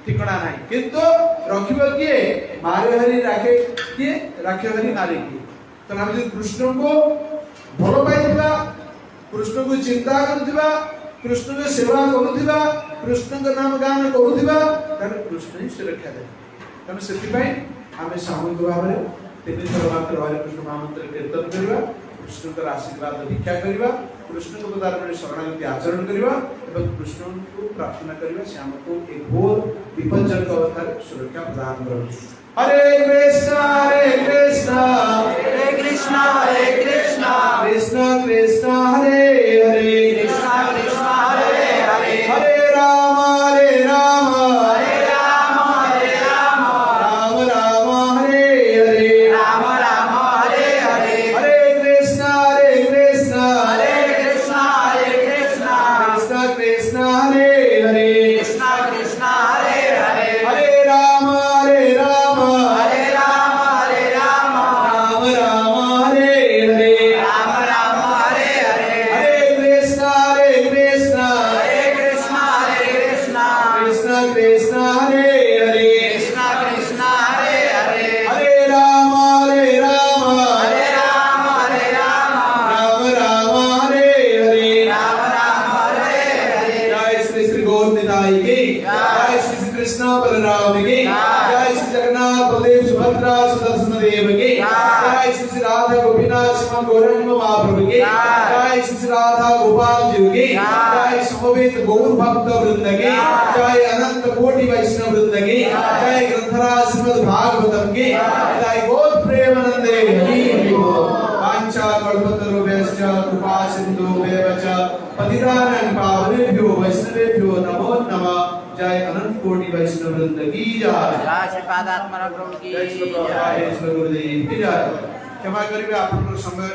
ठिकना ना किंतु रखिबा किए मारे हरी राखे किए राखे हरी नारी किए तो हम कृष्ण को भल पाइबा कृष्ण को चिंता करुवा कृष्ण को सेवा करुवा कृष्ण का नाम गान करुवा कृष्ण ही सुरक्षा दे तेणु से आम सामूहिक भाव में 3 थर मात्र हरे कृष्ण महामंत्र कीर्तन करवा कृष्ण का आशीर्वाद भिक्षा करवा कृष्ण को पदार्थ शरणागति आचरण करवा एवं कृष्ण को प्रार्थना करवा से हमको एक घोर विपज्जनक अवस्था सुरक्षा प्रदान करें। हरे कृष्ण हरे कृष्ण हरे कृष्ण कृष्ण कृष्ण हरे हरे कृष्ण कृष्ण हरे हरे हरे राम हरे राम हरे राम हरे राम राम राम हरे हरे राम राम हरे हरे हरे कृष्ण कृष्ण हरे कृष्ण कृष्ण कृष्ण हरे हरे कृष्ण कृष्ण हरे हरे हरे राम हरे राम हरे राम हरे राम राम राम हरे हरे राम राम हरे हरे हरे कृष्ण कृष्ण हरे कृष्ण कृष्ण कृष्ण हरे हरे कृष्ण कृष्ण हरे हरे हरे राम हरे राम हरे राम हरे राम राम राम हरे हरे राम राम हरे हरे जय श्री श्री गौर निताई की जय श्री श्री कृष्ण बलराम की जय श्री जगन्नाथ बलदेव सुभद्रा सुदर्शन देव की जय श्री श्री राधा गोपीनाथ श्याम गौरांग महाप्रभु की जय श्री श्री राधा गोपाल जी की जय समवेत गौर भक्त वृंद की जय अनंत कोटि वैष्णव वृंद की जय ग्रंथराज श्रीमद् भागवतम की जय गौर प्रेमानंदे हरि हरि बोल। वाञ्छा कल्पतरुभ्यश्च कृपा सिन्धुभ्येव च पतितानां पावनेभ्यो वैष्णवेभ्यो नमो नमः। जय अनंत कोटि वैष्णव वृंद की जय। जय श्री पादात्मा प्रभु की जय श्री प्रभुपाद, जय श्री गुरुदेव की जय। क्षमा करिवे आपन समय